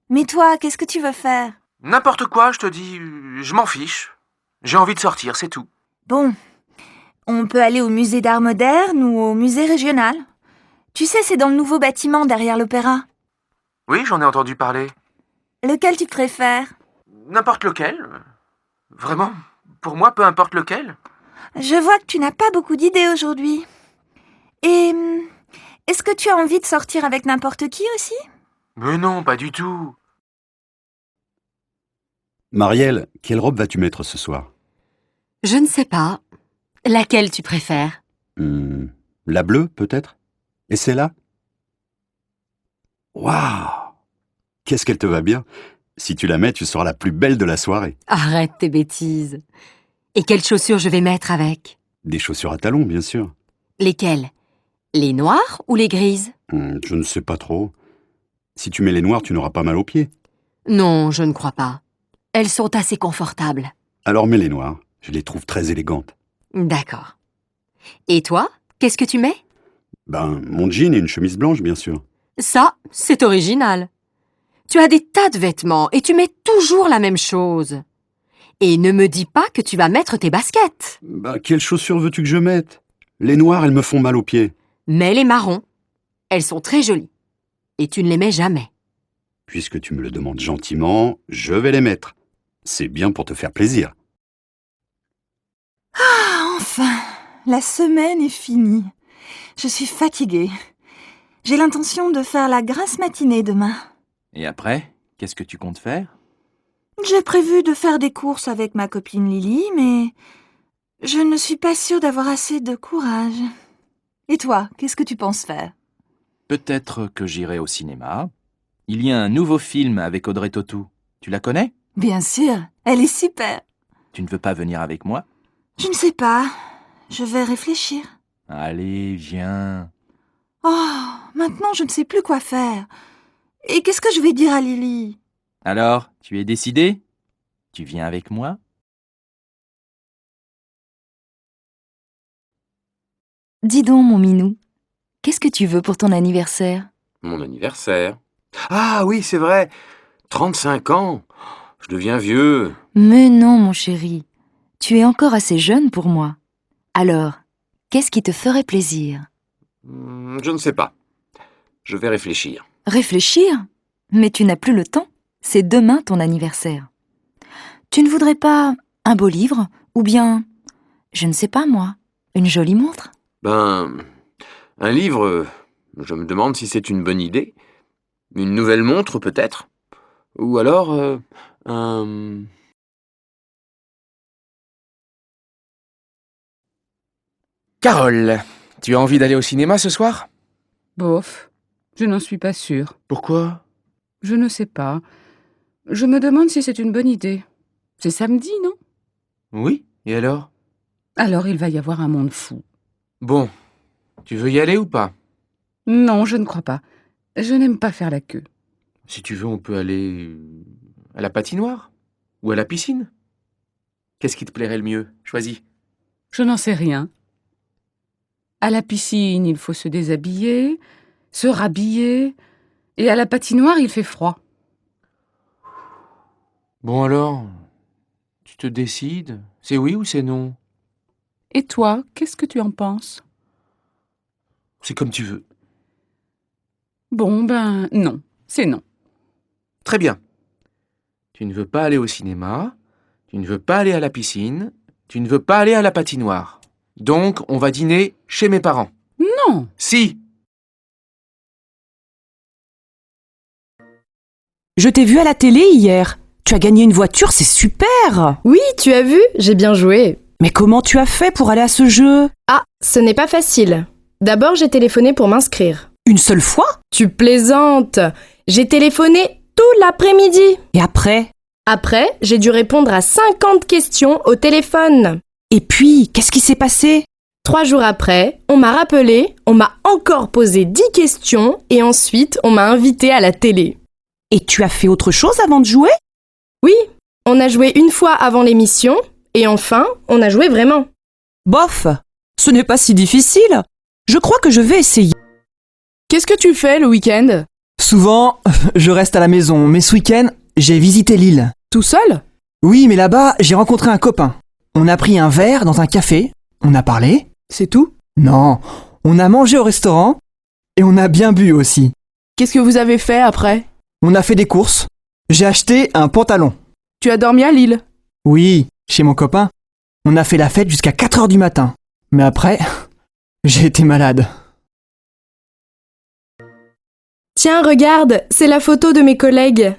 Mais toi, qu'est-ce que tu veux faire? N'importe quoi, je te dis, je m'en fiche. J'ai envie de sortir, c'est tout. Bon, on peut aller au musée d'art moderne ou au musée régional. Tu sais, c'est dans le nouveau bâtiment derrière l'opéra. Oui, j'en ai entendu parler. Lequel tu préfères? N'importe lequel. Vraiment, pour moi, peu importe lequel. Je vois que tu n'as pas beaucoup d'idées aujourd'hui. Et est-ce que tu as envie de sortir avec n'importe qui aussi? Mais non, pas du tout. Marielle, quelle robe vas-tu mettre ce soir? Je ne sais pas. Laquelle tu préfères? La bleue, peut-être? Et celle-là? Waouh! qu'est-ce qu'elle te va bien. Si tu la mets, tu seras la plus belle de la soirée. Arrête tes bêtises. Et quelles chaussures je vais mettre avec? Des chaussures à talons, bien sûr. Lesquelles? Les noires ou les grises? Je ne sais pas trop. Si tu mets les noires, tu n'auras pas mal aux pieds. Non, je ne crois pas. Elles sont assez confortables. Alors mets les noires. Je les trouve très élégantes. D'accord. Et toi, qu'est-ce que tu mets? Mon jean et une chemise blanche, bien sûr. Ça, c'est original. Tu as des tas de vêtements et tu mets toujours la même chose. Et ne me dis pas que tu vas mettre tes baskets. Quelles chaussures veux-tu que je mette? Les noires, elles me font mal aux pieds. Mets les marrons. Elles sont très jolies. Et tu ne les mets jamais. Puisque tu me le demandes gentiment, je vais les mettre. C'est bien pour te faire plaisir. Ah, enfin, la semaine est finie. Je suis fatiguée. J'ai l'intention de faire la grasse matinée demain. Et après, qu'est-ce que tu comptes faire? J'ai prévu de faire des courses avec ma copine Lily, mais je ne suis pas sûre d'avoir assez de courage. Et toi, qu'est-ce que tu penses faire? Peut-être que j'irai au cinéma. Il y a un nouveau film avec Audrey Tautou. Tu la connais? Bien sûr, elle est super. Tu ne veux pas venir avec moi? Je ne sais pas. Je vais réfléchir. Allez, viens. Oh, maintenant je ne sais plus quoi faire. Et qu'est-ce que je vais dire à Lily? Alors, tu es décidé? Tu viens avec moi? Dis donc, mon minou, qu'est-ce que tu veux pour ton anniversaire? Mon anniversaire. Ah oui, c'est vrai. 35 ans. Je deviens vieux. Mais non, mon chéri, tu es encore assez jeune pour moi. Alors, qu'est-ce qui te ferait plaisir? Je ne sais pas. Je vais réfléchir. Réfléchir? Mais tu n'as plus le temps. C'est demain ton anniversaire. Tu ne voudrais pas un beau livre? Ou bien, je ne sais pas moi, une jolie montre? Un livre, je me demande si c'est une bonne idée. Une nouvelle montre, peut-être. Ou alors, un... Carole, tu as envie d'aller au cinéma ce soir? Bof, je n'en suis pas sûre. Pourquoi? Je ne sais pas. Je me demande si c'est une bonne idée. C'est samedi, non? Oui, et alors? Alors il va y avoir un monde fou. Bon, tu veux y aller ou pas? Non, je ne crois pas. Je n'aime pas faire la queue. Si tu veux, on peut aller à la patinoire ou à la piscine. Qu'est-ce qui te plairait le mieux? Choisis. Je n'en sais rien. À la piscine, il faut se déshabiller, se rhabiller, et à la patinoire, il fait froid. Bon alors, tu te décides? C'est oui ou c'est non? Et toi, qu'est-ce que tu en penses? C'est comme tu veux. Bon, non, c'est non. Très bien. Tu ne veux pas aller au cinéma, tu ne veux pas aller à la piscine, tu ne veux pas aller à la patinoire. Donc, on va dîner chez mes parents. Non! Si! Je t'ai vu à la télé hier. Tu as gagné une voiture, c'est super! Oui, tu as vu, j'ai bien joué. Mais comment tu as fait pour aller à ce jeu? Ah, ce n'est pas facile. D'abord, j'ai téléphoné pour m'inscrire. Une seule fois? Tu plaisantes! J'ai téléphoné tout l'après-midi. Et après? Après, j'ai dû répondre à 50 questions au téléphone. Et puis, qu'est-ce qui s'est passé? 3 jours après, on m'a rappelé, on m'a encore posé 10 questions et ensuite, on m'a invité à la télé. Et tu as fait autre chose avant de jouer? Oui, on a joué une fois avant l'émission et enfin, on a joué vraiment. Bof, ce n'est pas si difficile. Je crois que je vais essayer. Qu'est-ce que tu fais le week-end? Souvent, je reste à la maison, mais ce week-end, j'ai visité l'île. Tout seul? Oui, mais là-bas, j'ai rencontré un copain. On a pris un verre dans un café, on a parlé. C'est tout? Non, on a mangé au restaurant et on a bien bu aussi. Qu'est-ce que vous avez fait après? On a fait des courses. J'ai acheté un pantalon. Tu as dormi à Lille? Oui, chez mon copain. On a fait la fête jusqu'à 4h du matin. Mais après, j'ai été malade. Tiens, regarde, c'est la photo de mes collègues.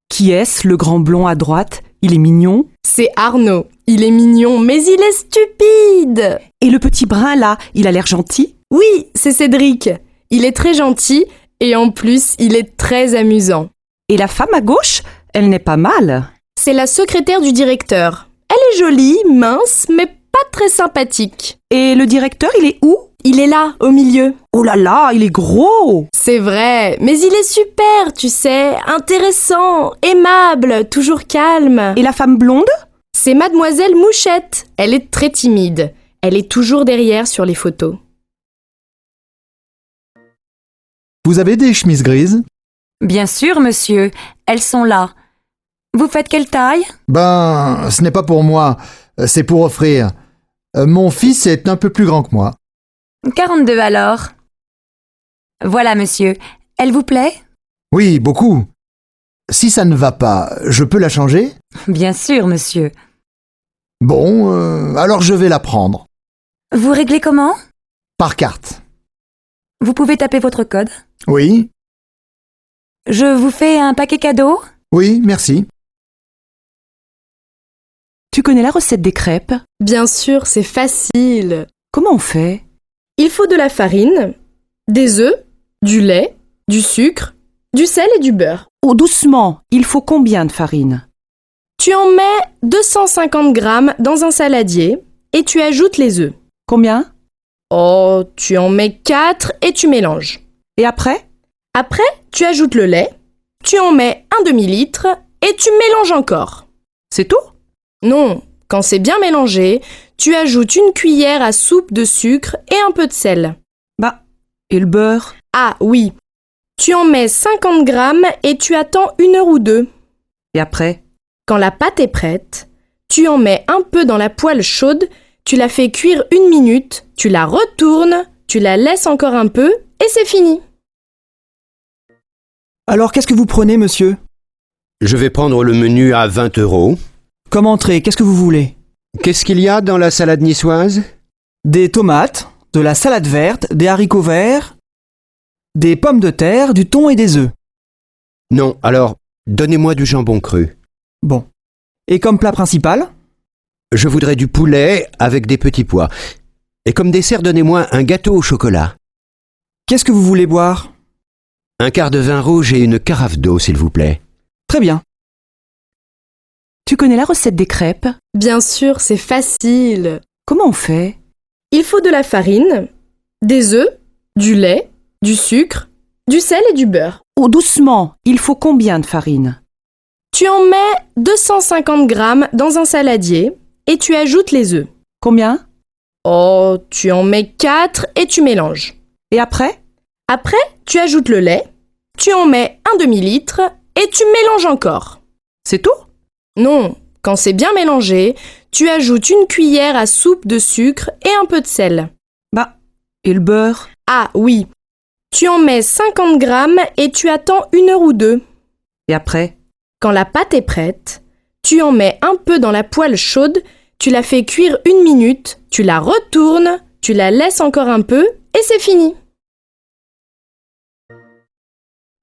Qui est-ce, le grand blond à droite? Il est mignon. C'est Arnaud. Il est mignon, mais il est stupide. Et le petit brun là, il a l'air gentil? Oui, c'est Cédric. Il est très gentil et en plus, il est très amusant. Et la femme à gauche, elle n'est pas mal. C'est la secrétaire du directeur. Elle est jolie, mince, mais pas très sympathique. Et le directeur, il est où? Il est là, au milieu. Oh là là, il est gros! C'est vrai, mais il est super, tu sais, intéressant, aimable, toujours calme. Et la femme blonde? C'est Mademoiselle Mouchette. Elle est très timide. Elle est toujours derrière sur les photos. Vous avez des chemises grises? Bien sûr, monsieur. Elles sont là. Vous faites quelle taille? Ben, ce n'est pas pour moi. C'est pour offrir. Mon fils est un peu plus grand que moi. 42 alors. Voilà, monsieur. Elle vous plaît? Oui, beaucoup. Si ça ne va pas, je peux la changer? Bien sûr, monsieur. Bon, alors je vais la prendre. Vous réglez comment? Par carte. Vous pouvez taper votre code? Oui. Je vous fais un paquet cadeau? Oui, merci. Tu connais la recette des crêpes? Bien sûr, c'est facile. Comment on fait? Il faut de la farine, des œufs, du lait, du sucre, du sel et du beurre. Oh, doucement. Il faut combien de farine? Tu en mets 250 grammes dans un saladier et tu ajoutes les œufs. Combien? Oh, tu en mets 4 et tu mélanges. Et après? Après, tu ajoutes le lait, tu en mets un demi-litre et tu mélanges encore. C'est tout? Non, quand c'est bien mélangé, tu ajoutes une cuillère à soupe de sucre et un peu de sel. Bah, et le beurre? Ah oui, tu en mets 50 grammes et tu attends 1 heure ou 2. Et après? Quand la pâte est prête, tu en mets un peu dans la poêle chaude, tu la fais cuire 1 minute, tu la retournes, tu la laisses encore un peu et c'est fini. Alors qu'est-ce que vous prenez, monsieur? Je vais prendre le menu à 20 €. Comme entrée, qu'est-ce que vous voulez? Qu'est-ce qu'il y a dans la salade niçoise? Des tomates, de la salade verte, des haricots verts, des pommes de terre, du thon et des œufs. Non, alors, donnez-moi du jambon cru. Bon. Et comme plat principal? Je voudrais du poulet avec des petits pois. Et comme dessert, donnez-moi un gâteau au chocolat. Qu'est-ce que vous voulez boire? Un quart de vin rouge et une carafe d'eau, s'il vous plaît. Très bien. Tu connais la recette des crêpes? Bien sûr, c'est facile. Comment on fait? Il faut de la farine, des œufs, du lait, du sucre, du sel et du beurre. Oh, doucement. Il faut combien de farine? Tu en mets 250 grammes dans un saladier et tu ajoutes les œufs. Combien? Oh, tu en mets 4 et tu mélanges. Et après? Après, tu ajoutes le lait, tu en mets un demi-litre et tu mélanges encore. C'est tout? Non, quand c'est bien mélangé, tu ajoutes une cuillère à soupe de sucre et un peu de sel. Bah, et le beurre? Ah oui, tu en mets 50 grammes et tu attends 1 heure ou 2. Et après? Quand la pâte est prête, tu en mets un peu dans la poêle chaude, tu la fais cuire 1 minute, tu la retournes, tu la laisses encore un peu et c'est fini.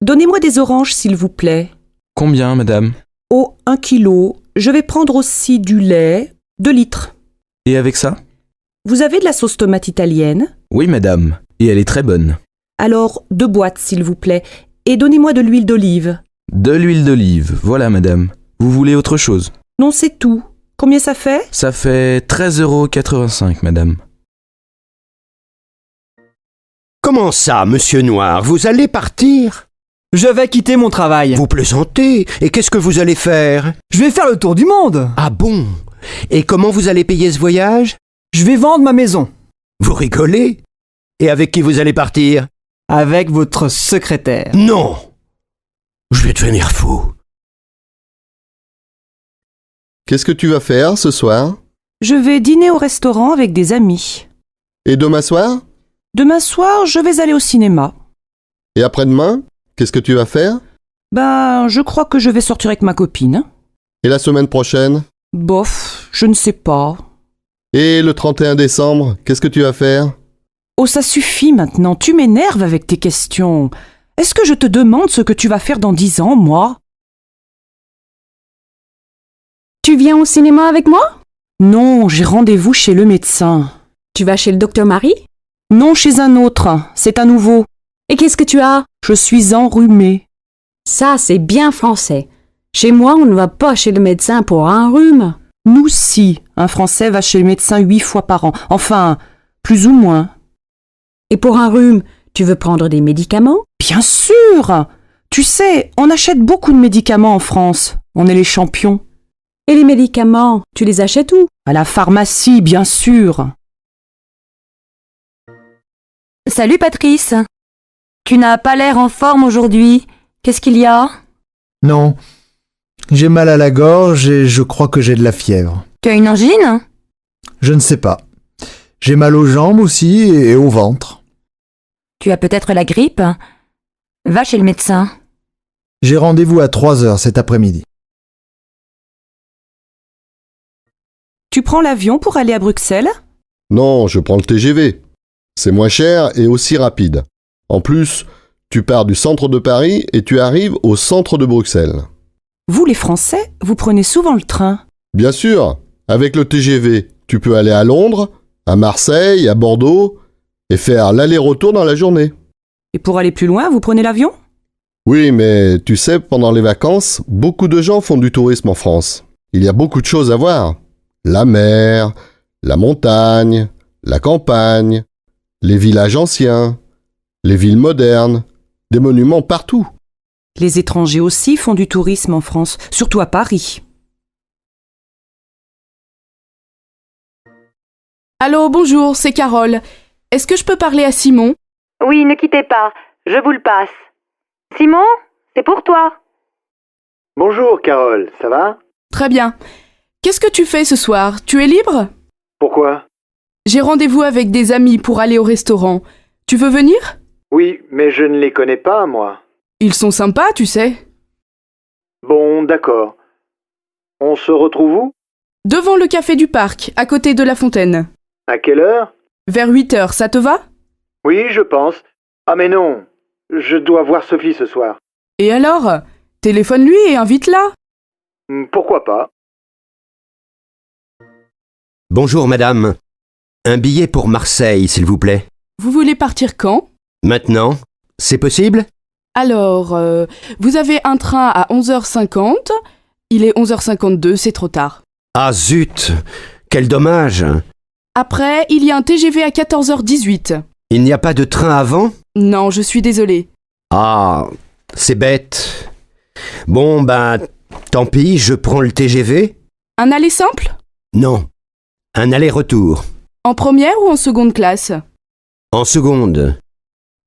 Donnez-moi des oranges, s'il vous plaît. Combien, madame? Oh, 1 kilo. Je vais prendre aussi du lait, 2 litres. Et avec ça? Vous avez de la sauce tomate italienne? Oui, madame. Et elle est très bonne. Alors, 2 boîtes, s'il vous plaît. Et donnez-moi de l'huile d'olive. De l'huile d'olive, voilà, madame. Vous voulez autre chose? Non, c'est tout. Combien ça fait? Ça fait 13,85 €, madame. Comment ça, monsieur Noir? Vous allez partir? Je vais quitter mon travail. Vous plaisantez? Et qu'est-ce que vous allez faire? Je vais faire le tour du monde. Ah bon? Et comment vous allez payer ce voyage? Je vais vendre ma maison. Vous rigolez? Et avec qui vous allez partir? Avec votre secrétaire. Non! Je vais devenir fou. Qu'est-ce que tu vas faire ce soir? Je vais dîner au restaurant avec des amis. Et demain soir? Demain soir, je vais aller au cinéma. Et après-demain? Qu'est-ce que tu vas faire? Ben, je crois que je vais sortir avec ma copine. Et la semaine prochaine? Bof, je ne sais pas. Et le 31 décembre, qu'est-ce que tu vas faire? Oh, ça suffit maintenant, tu m'énerves avec tes questions. Est-ce que je te demande ce que tu vas faire dans 10 ans, moi? Tu viens au cinéma avec moi? Non, j'ai rendez-vous chez le médecin. Tu vas chez le docteur Marie? Non, chez un autre. C'est un nouveau. Et qu'est-ce que tu as? Je suis enrhumée. Ça, c'est bien français. Chez moi, on ne va pas chez le médecin pour un rhume. Nous, si. Un Français va chez le médecin 8 fois par an. Enfin, plus ou moins. Et pour un rhume, tu veux prendre des médicaments? Bien sûr! Tu sais, on achète beaucoup de médicaments en France. On est les champions. Et les médicaments, tu les achètes où? À la pharmacie, bien sûr. Salut Patrice. Tu n'as pas l'air en forme aujourd'hui. Qu'est-ce qu'il y a? Non. J'ai mal à la gorge et je crois que j'ai de la fièvre. Tu as une angine? Je ne sais pas. J'ai mal aux jambes aussi et au ventre. Tu as peut-être la grippe? Va chez le médecin. J'ai rendez-vous à 3h cet après-midi. Tu prends l'avion pour aller à Bruxelles? Non, je prends le TGV. C'est moins cher et aussi rapide. En plus, tu pars du centre de Paris et tu arrives au centre de Bruxelles. Vous, les Français, vous prenez souvent le train? Bien sûr, avec le TGV, tu peux aller à Londres, à Marseille, à Bordeaux et faire l'aller-retour dans la journée. Et pour aller plus loin, vous prenez l'avion? Oui, mais tu sais, pendant les vacances, beaucoup de gens font du tourisme en France. Il y a beaucoup de choses à voir. La mer, la montagne, la campagne, les villages anciens, les villes modernes, des monuments partout. Les étrangers aussi font du tourisme en France, surtout à Paris. Allô, bonjour, c'est Carole. Est-ce que je peux parler à Simon? Oui, ne quittez pas. Je vous le passe. Simon, c'est pour toi. Bonjour Carole, ça va? Très bien. Qu'est-ce que tu fais ce soir? Tu es libre? Pourquoi? J'ai rendez-vous avec des amis pour aller au restaurant. Tu veux venir? Oui, mais je ne les connais pas, moi. Ils sont sympas, tu sais. Bon, d'accord. On se retrouve où? Devant le café du parc, à côté de la fontaine. À quelle heure? Vers 8h, ça te va? Oui, je pense. Ah mais non, je dois voir Sophie ce soir. Et alors? Téléphone-lui et invite-la. Pourquoi pas? Bonjour madame. Un billet pour Marseille, s'il vous plaît. Vous voulez partir quand? Maintenant, c'est possible? Alors, vous avez un train à 11h50. Il est 11h52, c'est trop tard. Ah zut! Quel dommage! Après, il y a un TGV à 14h18. Il n'y a pas de train avant? Non, je suis désolée. Ah, c'est bête. Bon, ben, tant pis, je prends le TGV. Un aller simple? Non, un aller-retour. En première ou en seconde classe? En seconde.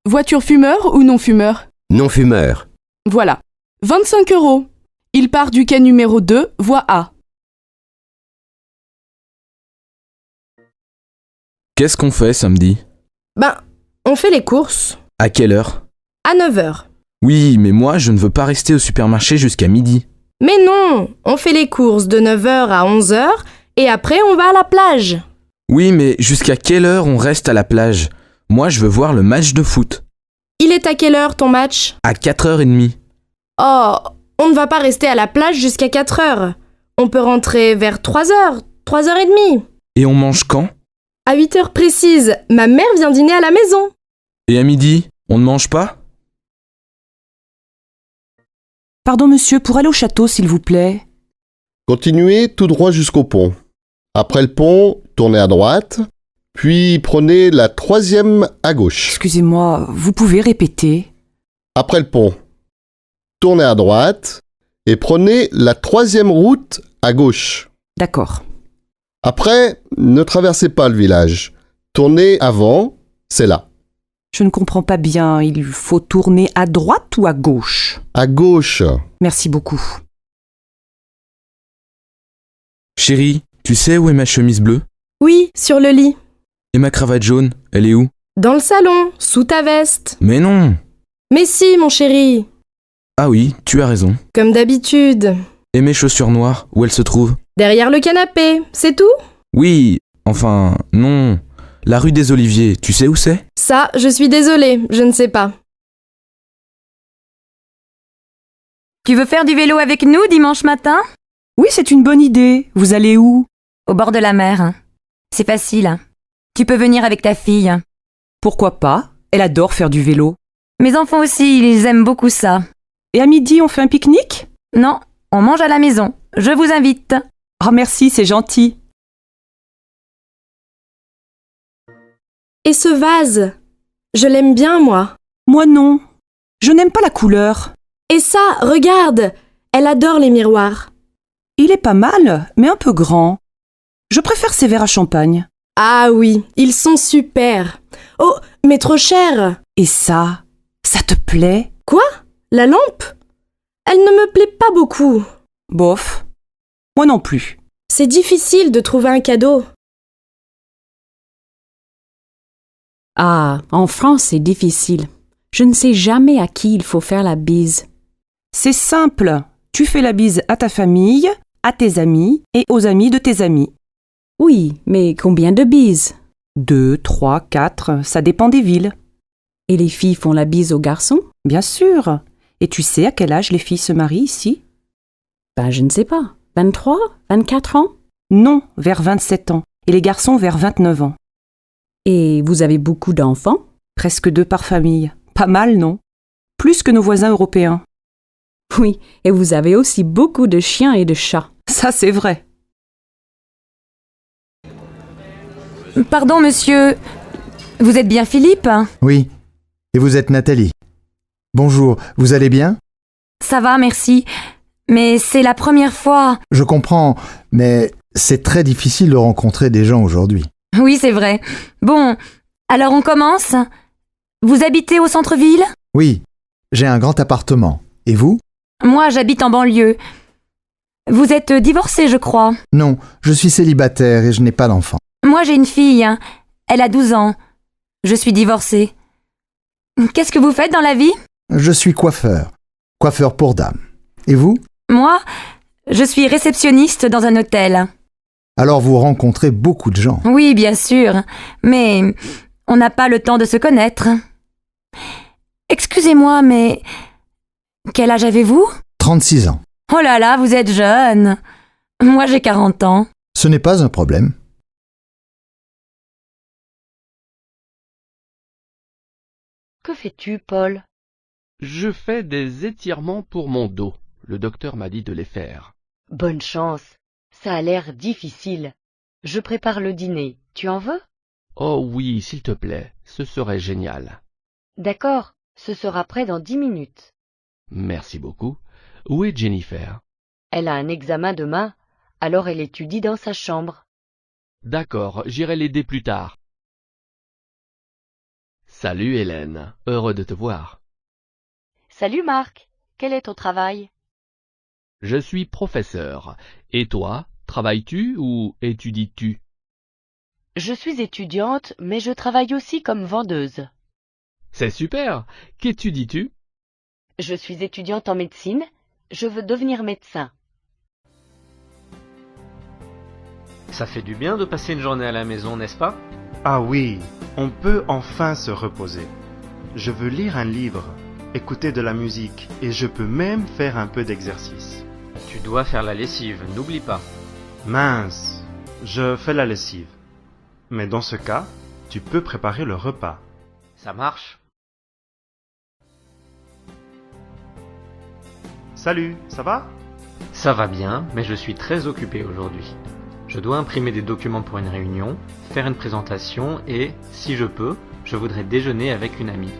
Voiture fumeur ou non fumeur? Non-fumeur. Voilà. 25 €. Il part du quai numéro 2, voie A. Qu'est-ce qu'on fait samedi? Ben, on fait les courses. À quelle heure? À 9h. Oui, mais moi, je ne veux pas rester au supermarché jusqu'à midi. Mais non, on fait les courses de 9h à 11h et après on va à la plage. Oui, mais jusqu'à quelle heure on reste à la plage? Moi, je veux voir le match de foot. Il est à quelle heure ton match? À 4h30. Oh, on ne va pas rester à la plage jusqu'à 4h. On peut rentrer vers 3h, 3h30. Et on mange quand? À 8h précises, ma mère vient dîner à la maison. Et à midi, on ne mange pas? Pardon monsieur, pour aller au château s'il vous plaît. Continuez tout droit jusqu'au pont. Après le pont, tournez à droite, puis prenez la 3e à gauche. Excusez-moi, vous pouvez répéter? Après le pont, tournez à droite et prenez la 3e route à gauche. D'accord. Après, ne traversez pas le village. Tournez avant, c'est là. Je ne comprends pas bien, il faut tourner à droite ou à gauche? À gauche. Merci beaucoup. Chérie, tu sais où est ma chemise bleue? Oui, sur le lit. Et ma cravate jaune, elle est où? Dans le salon, sous ta veste. Mais non! Mais si, mon chéri. Ah oui, tu as raison. Comme d'habitude. Et mes chaussures noires, où elles se trouvent? Derrière le canapé, c'est tout? Oui, enfin, non. La rue des Oliviers, tu sais où c'est? Ça, je suis désolée, je ne sais pas. Tu veux faire du vélo avec nous dimanche matin? Oui, c'est une bonne idée. Vous allez où? Au bord de la mer. C'est facile. Tu peux venir avec ta fille. Pourquoi pas? Elle adore faire du vélo. Mes enfants aussi, ils aiment beaucoup ça. Et à midi, on fait un pique-nique? Non, on mange à la maison. Je vous invite. Oh merci, c'est gentil. Et ce vase? Je l'aime bien, moi. Moi non. Je n'aime pas la couleur. Et ça, regarde! Elle adore les miroirs. Il est pas mal, mais un peu grand. Je préfère ces verres à champagne. Ah oui, ils sont super. Oh, mais trop cher. Et ça te plaît? Quoi? La lampe? Elle ne me plaît pas beaucoup. Bof. Moi non plus. C'est difficile de trouver un cadeau. Ah, en France, c'est difficile. Je ne sais jamais à qui il faut faire la bise. C'est simple. Tu fais la bise à ta famille, à tes amis et aux amis de tes amis. Oui, mais combien de bises? 2, 3, 4, ça dépend des villes. Et les filles font la bise aux garçons? Bien sûr. Et tu sais à quel âge les filles se marient ici? Ben, je ne sais pas. 23? 24 ans? Non, vers 27 ans. Et les garçons vers 29 ans. Et vous avez beaucoup d'enfants? Presque 2 par famille. Pas mal, non? Plus que nos voisins européens. Oui, et vous avez aussi beaucoup de chiens et de chats. Ça, c'est vrai. Pardon, monsieur. Vous êtes bien Philippe? Oui. Et vous êtes Nathalie. Bonjour, vous allez bien? Ça va, merci. Mais c'est la première fois. Je comprends, mais c'est très difficile de rencontrer des gens aujourd'hui. Oui, c'est vrai. Bon, alors on commence. Vous habitez au centre-ville? Oui, j'ai un grand appartement. Et vous? Moi, j'habite en banlieue. Vous êtes divorcé, je crois. Non, je suis célibataire et je n'ai pas d'enfant. Moi, j'ai une fille. Elle a 12 ans. Je suis divorcée. Qu'est-ce que vous faites dans la vie? Je suis coiffeur. Coiffeur pour dames. Et vous? Moi, je suis réceptionniste dans un hôtel. Alors vous rencontrez beaucoup de gens. Oui, bien sûr. Mais on n'a pas le temps de se connaître. Excusez-moi, mais quel âge avez-vous? 36 ans. Oh là là, vous êtes jeune. Moi, j'ai 40 ans. Ce n'est pas un problème. Que fais-tu, Paul? Je fais des étirements pour mon dos. Le docteur m'a dit de les faire. Bonne chance. Ça a l'air difficile. Je prépare le dîner. Tu en veux? Oh oui, s'il te plaît, ce serait génial. D'accord, ce sera prêt dans 10 minutes. Merci beaucoup. Où est Jennifer? Elle a un examen demain, alors elle étudie dans sa chambre. D'accord, j'irai l'aider plus tard. Salut Hélène, heureux de te voir. Salut Marc, quel est ton travail? Je suis professeur. Et toi, travailles-tu ou étudies-tu? Je suis étudiante, mais je travaille aussi comme vendeuse. C'est super. Qu'étudies-tu? Je suis étudiante en médecine. Je veux devenir médecin. Ça fait du bien de passer une journée à la maison, n'est-ce pas? Ah oui, on peut enfin se reposer. Je veux lire un livre, écouter de la musique et je peux même faire un peu d'exercice. Tu dois faire la lessive, n'oublie pas. Mince, je fais la lessive. Mais dans ce cas, tu peux préparer le repas. Ça marche. Salut, ça va? Ça va bien, mais je suis très occupé aujourd'hui. Je dois imprimer des documents pour une réunion, faire une présentation et, si je peux, je voudrais déjeuner avec une amie.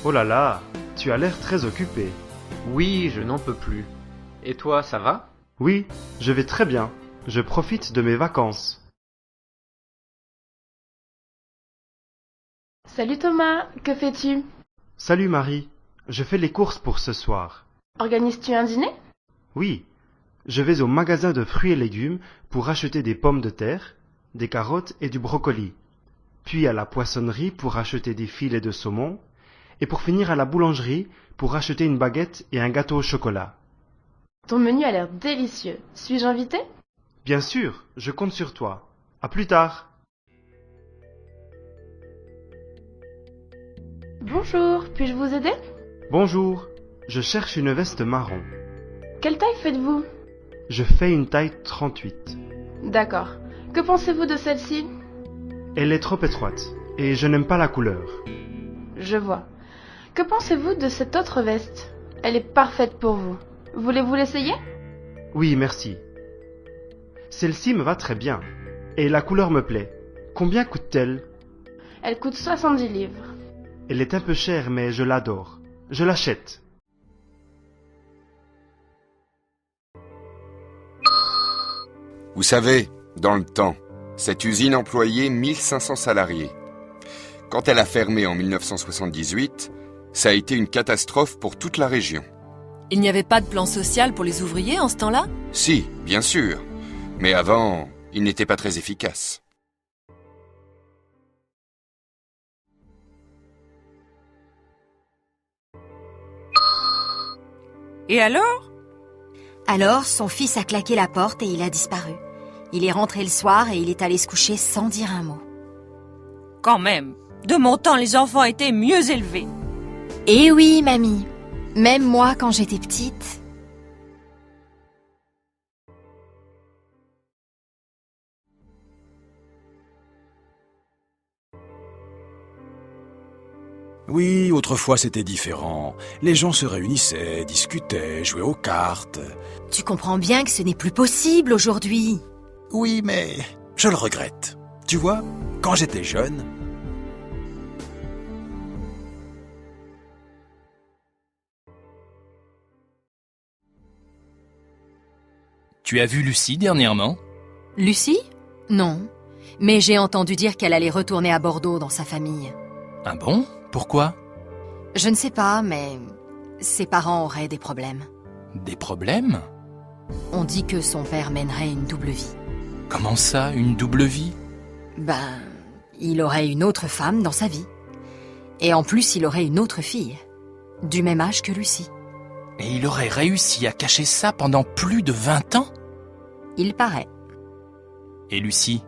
Oh là là, tu as l'air très occupé. Oui, je n'en peux plus. Et toi, ça va? Oui, je vais très bien. Je profite de mes vacances. Salut Thomas, que fais-tu? Salut Marie, je fais les courses pour ce soir. Organises-tu un dîner? Oui, je vais au magasin de fruits et légumes pour acheter des pommes de terre, des carottes et du brocoli. Puis à la poissonnerie pour acheter des filets de saumon. Et pour finir à la boulangerie pour acheter une baguette et un gâteau au chocolat. Ton menu a l'air délicieux. Suis-je invité? Bien sûr, je compte sur toi. À plus tard. Bonjour, puis-je vous aider? Bonjour, je cherche une veste marron. Quelle taille faites-vous? Je fais une taille 38. D'accord. Que pensez-vous de celle-ci? Elle est trop étroite et je n'aime pas la couleur. Je vois. Que pensez-vous de cette autre veste? Elle est parfaite pour vous. Voulez-vous l'essayer? Oui, merci. Celle-ci me va très bien. Et la couleur me plaît. Combien coûte-t-elle? Elle coûte 70 livres. Elle est un peu chère, mais je l'adore. Je l'achète. Vous savez, dans le temps, cette usine employait 1500 salariés. Quand elle a fermé en 1978, ça a été une catastrophe pour toute la région. Il n'y avait pas de plan social pour les ouvriers en ce temps-là? Si, bien sûr. Mais avant, il n'était pas très efficace. Et alors? Alors, son fils a claqué la porte et il a disparu. Il est rentré le soir et il est allé se coucher sans dire un mot. Quand même, de mon temps, les enfants étaient mieux élevés. Eh oui, mamie. Même moi, quand j'étais petite. Oui, autrefois c'était différent. Les gens se réunissaient, discutaient, jouaient aux cartes. Tu comprends bien que ce n'est plus possible aujourd'hui. Oui, mais je le regrette. Tu vois, quand j'étais jeune... Tu as vu Lucie dernièrement? Lucie? Non. Mais j'ai entendu dire qu'elle allait retourner à Bordeaux dans sa famille. Ah bon? Pourquoi? Je ne sais pas, mais ses parents auraient des problèmes. Des problèmes? On dit que son père mènerait une double vie. Comment ça, une double vie? Ben, il aurait une autre femme dans sa vie. Et en plus, il aurait une autre fille, du même âge que Lucie. Et il aurait réussi à cacher ça pendant plus de 20 ans? Il paraît. Et Lucie,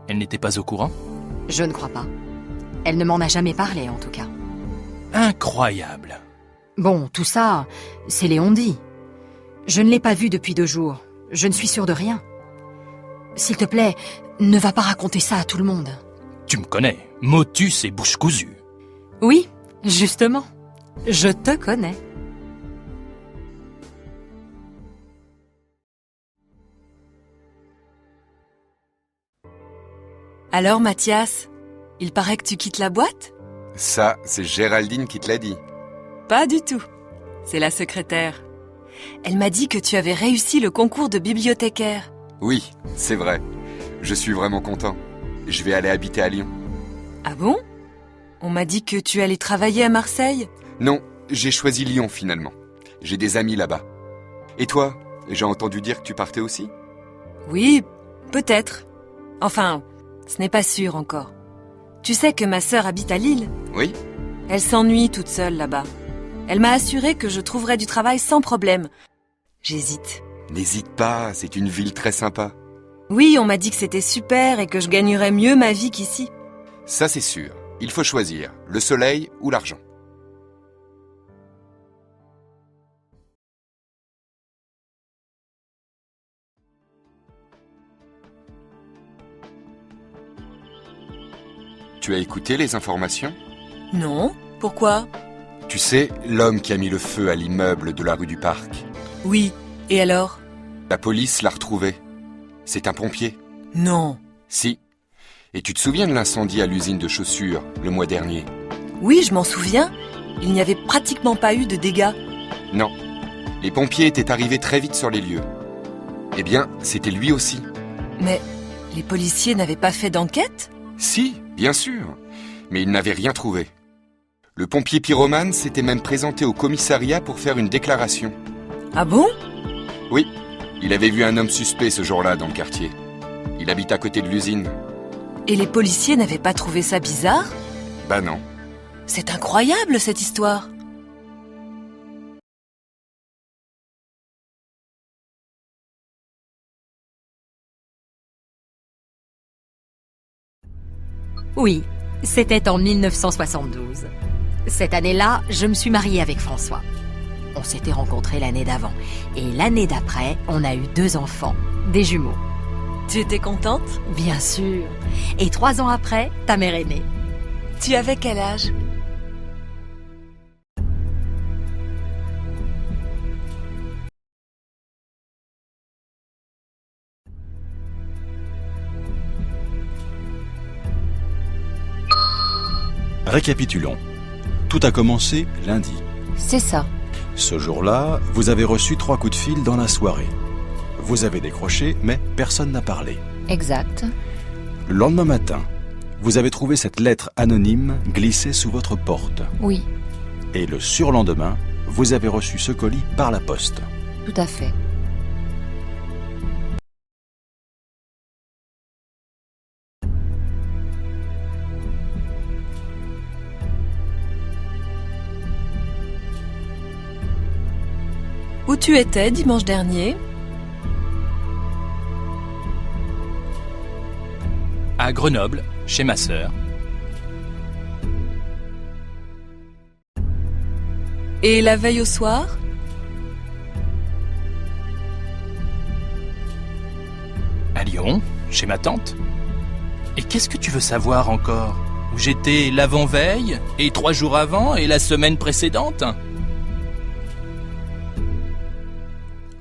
elle n'était pas au courant? Je ne crois pas. Elle ne m'en a jamais parlé, en tout cas. Incroyable. Bon, tout ça, c'est les on-dit. Je ne l'ai pas vue depuis 2 jours. Je ne suis sûre de rien. S'il te plaît, ne va pas raconter ça à tout le monde. Tu me connais, motus et bouche cousue. Oui, justement. Je te connais. Alors, Mathias, il paraît que tu quittes la boîte? Ça, c'est Géraldine qui te l'a dit. Pas du tout. C'est la secrétaire. Elle m'a dit que tu avais réussi le concours de bibliothécaire. Oui, c'est vrai. Je suis vraiment content. Je vais aller habiter à Lyon. Ah bon? On m'a dit que tu allais travailler à Marseille? Non, j'ai choisi Lyon finalement. J'ai des amis là-bas. Et toi, j'ai entendu dire que tu partais aussi? Oui, peut-être. Enfin, ce n'est pas sûr encore. Tu sais que ma sœur habite à Lille? Oui. Elle s'ennuie toute seule là-bas. Elle m'a assuré que je trouverais du travail sans problème. J'hésite. N'hésite pas, c'est une ville très sympa. Oui, on m'a dit que c'était super et que je gagnerais mieux ma vie qu'ici. Ça c'est sûr. Il faut choisir, le soleil ou l'argent. Tu as écouté les informations? Non, pourquoi? Tu sais, l'homme qui a mis le feu à l'immeuble de la rue du Parc. Oui, et alors? La police l'a retrouvé. C'est un pompier. Non. Si. Et tu te souviens de l'incendie à l'usine de chaussures, le mois dernier? Oui, je m'en souviens. Il n'y avait pratiquement pas eu de dégâts. Non. Les pompiers étaient arrivés très vite sur les lieux. Eh bien, c'était lui aussi. Mais les policiers n'avaient pas fait d'enquête? Si, bien sûr. Mais ils n'avaient rien trouvé. Le pompier pyromane s'était même présenté au commissariat pour faire une déclaration. Ah bon? Oui. Il avait vu un homme suspect ce jour-là dans le quartier. Il habite à côté de l'usine. Et les policiers n'avaient pas trouvé ça bizarre? Bah non. C'est incroyable cette histoire. Oui, c'était en 1972. Cette année-là, je me suis mariée avec François. On s'était rencontrés l'année d'avant. Et l'année d'après, on a eu 2 enfants, des jumeaux. Tu étais contente? Bien sûr. Et 3 ans après, ta mère est née. Tu avais quel âge? Récapitulons. Tout a commencé lundi. C'est ça. Ce jour-là, vous avez reçu 3 coups de fil dans la soirée. Vous avez décroché, mais personne n'a parlé. Exact. Le lendemain matin, vous avez trouvé cette lettre anonyme glissée sous votre porte. Oui, Et le surlendemain, vous avez reçu ce colis par la poste. tout à fait. Où tu étais dimanche dernier? À Grenoble, chez ma sœur. Et la veille au soir? À Lyon, chez ma tante. Et qu'est-ce que tu veux savoir encore? Où j'étais l'avant-veille, et 3 jours avant, et la semaine précédente?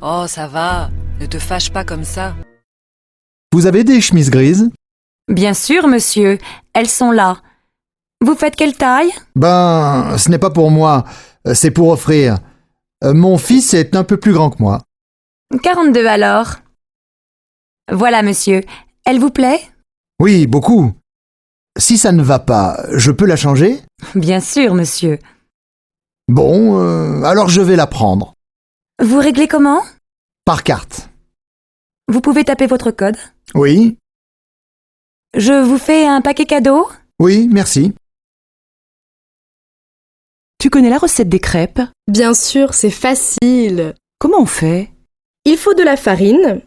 Oh, ça va. Ne te fâche pas comme ça. Vous avez des chemises grises? Bien sûr, monsieur. Elles sont là. Vous faites quelle taille? Ben, ce n'est pas pour moi, c'est pour offrir. Mon fils est un peu plus grand que moi. 42 alors. Voilà, monsieur. Elle vous plaît? Oui, beaucoup. Si ça ne va pas, je peux la changer? Bien sûr, monsieur. Bon, alors je vais la prendre. Vous réglez comment? Par carte. Vous pouvez taper votre code? Oui, Je vous fais un paquet cadeau? oui, merci. Tu connais la recette des crêpes? Bien sûr, c'est facile. Comment on fait? Il faut de la farine,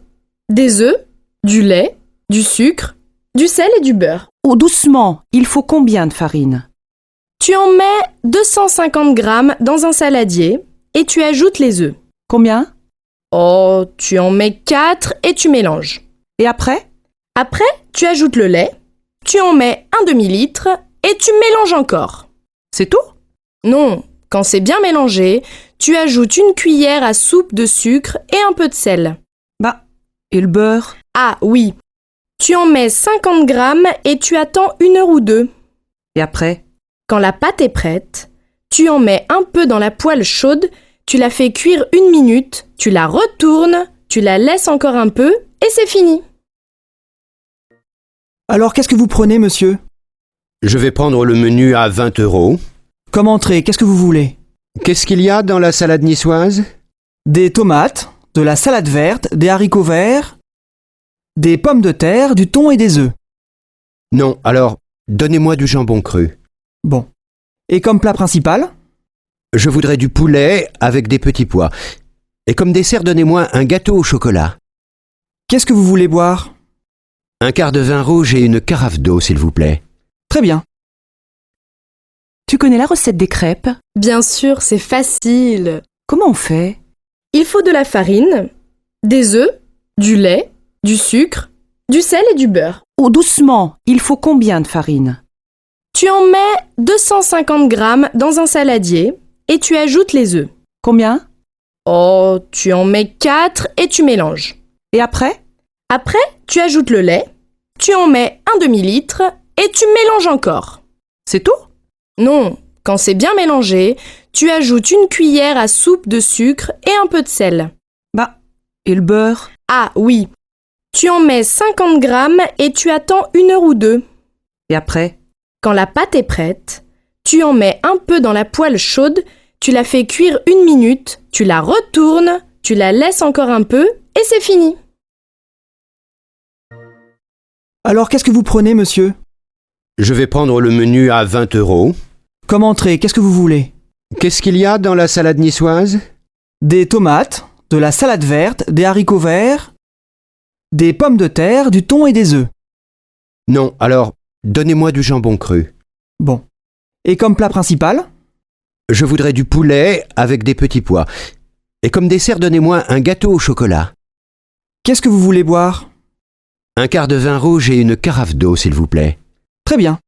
des œufs, du lait, du sucre, du sel et du beurre. Oh, doucement, il faut combien de farine? Tu en mets 250 grammes dans un saladier et tu ajoutes les œufs. Combien? Oh, tu en mets 4 et tu mélanges. Et après? Après, tu ajoutes le lait, tu en mets un demi-litre et tu mélanges encore. C'est tout? Non, quand c'est bien mélangé, tu ajoutes une cuillère à soupe de sucre et un peu de sel. Bah, et le beurre? Ah oui, tu en mets 50 grammes et tu attends 1 heure ou 2. Et après? Quand la pâte est prête, tu en mets un peu dans la poêle chaude, tu la fais cuire 1 minute, tu la retournes, tu la laisses encore un peu et c'est fini. Alors qu'est-ce que vous prenez, monsieur? Je vais prendre le menu à 20 €. Comme entrée, qu'est-ce que vous voulez? Qu'est-ce qu'il y a dans la salade niçoise? Des tomates, de la salade verte, des haricots verts, des pommes de terre, du thon et des œufs. Non, alors, donnez-moi du jambon cru. Bon. Et comme plat principal? Je voudrais du poulet avec des petits pois. Et comme dessert, donnez-moi un gâteau au chocolat. Qu'est-ce que vous voulez boire? Un quart de vin rouge et une carafe d'eau, s'il vous plaît. Très bien. Tu connais la recette des crêpes? Bien sûr, c'est facile. Comment on fait? Il faut de la farine, des œufs, du lait, du sucre, du sel et du beurre. Oh, doucement, il faut combien de farine? Tu en mets 250 grammes dans un saladier et tu ajoutes les œufs. Combien? Oh, tu en mets 4 et tu mélanges. Et après? Après, tu ajoutes le lait, tu en mets un demi-litre et tu mélanges encore. C'est tout? Non, quand c'est bien mélangé, tu ajoutes une cuillère à soupe de sucre et un peu de sel. Bah, et le beurre? Ah oui, tu en mets 50 grammes et tu attends 1 heure ou 2. Et après? Quand la pâte est prête, tu en mets un peu dans la poêle chaude, tu la fais cuire 1 minute, tu la retournes, tu la laisses encore un peu et c'est fini. Alors qu'est-ce que vous prenez, monsieur? Je vais prendre le menu à 20 €. Comme entrée, qu'est-ce que vous voulez? Qu'est-ce qu'il y a dans la salade niçoise? Des tomates, de la salade verte, des haricots verts, des pommes de terre, du thon et des œufs. Non, alors, donnez-moi du jambon cru. Bon. Et comme plat principal? Je voudrais du poulet avec des petits pois. Et comme dessert, donnez-moi un gâteau au chocolat. Qu'est-ce que vous voulez boire? Un quart de vin rouge et une carafe d'eau, s'il vous plaît. Très bien.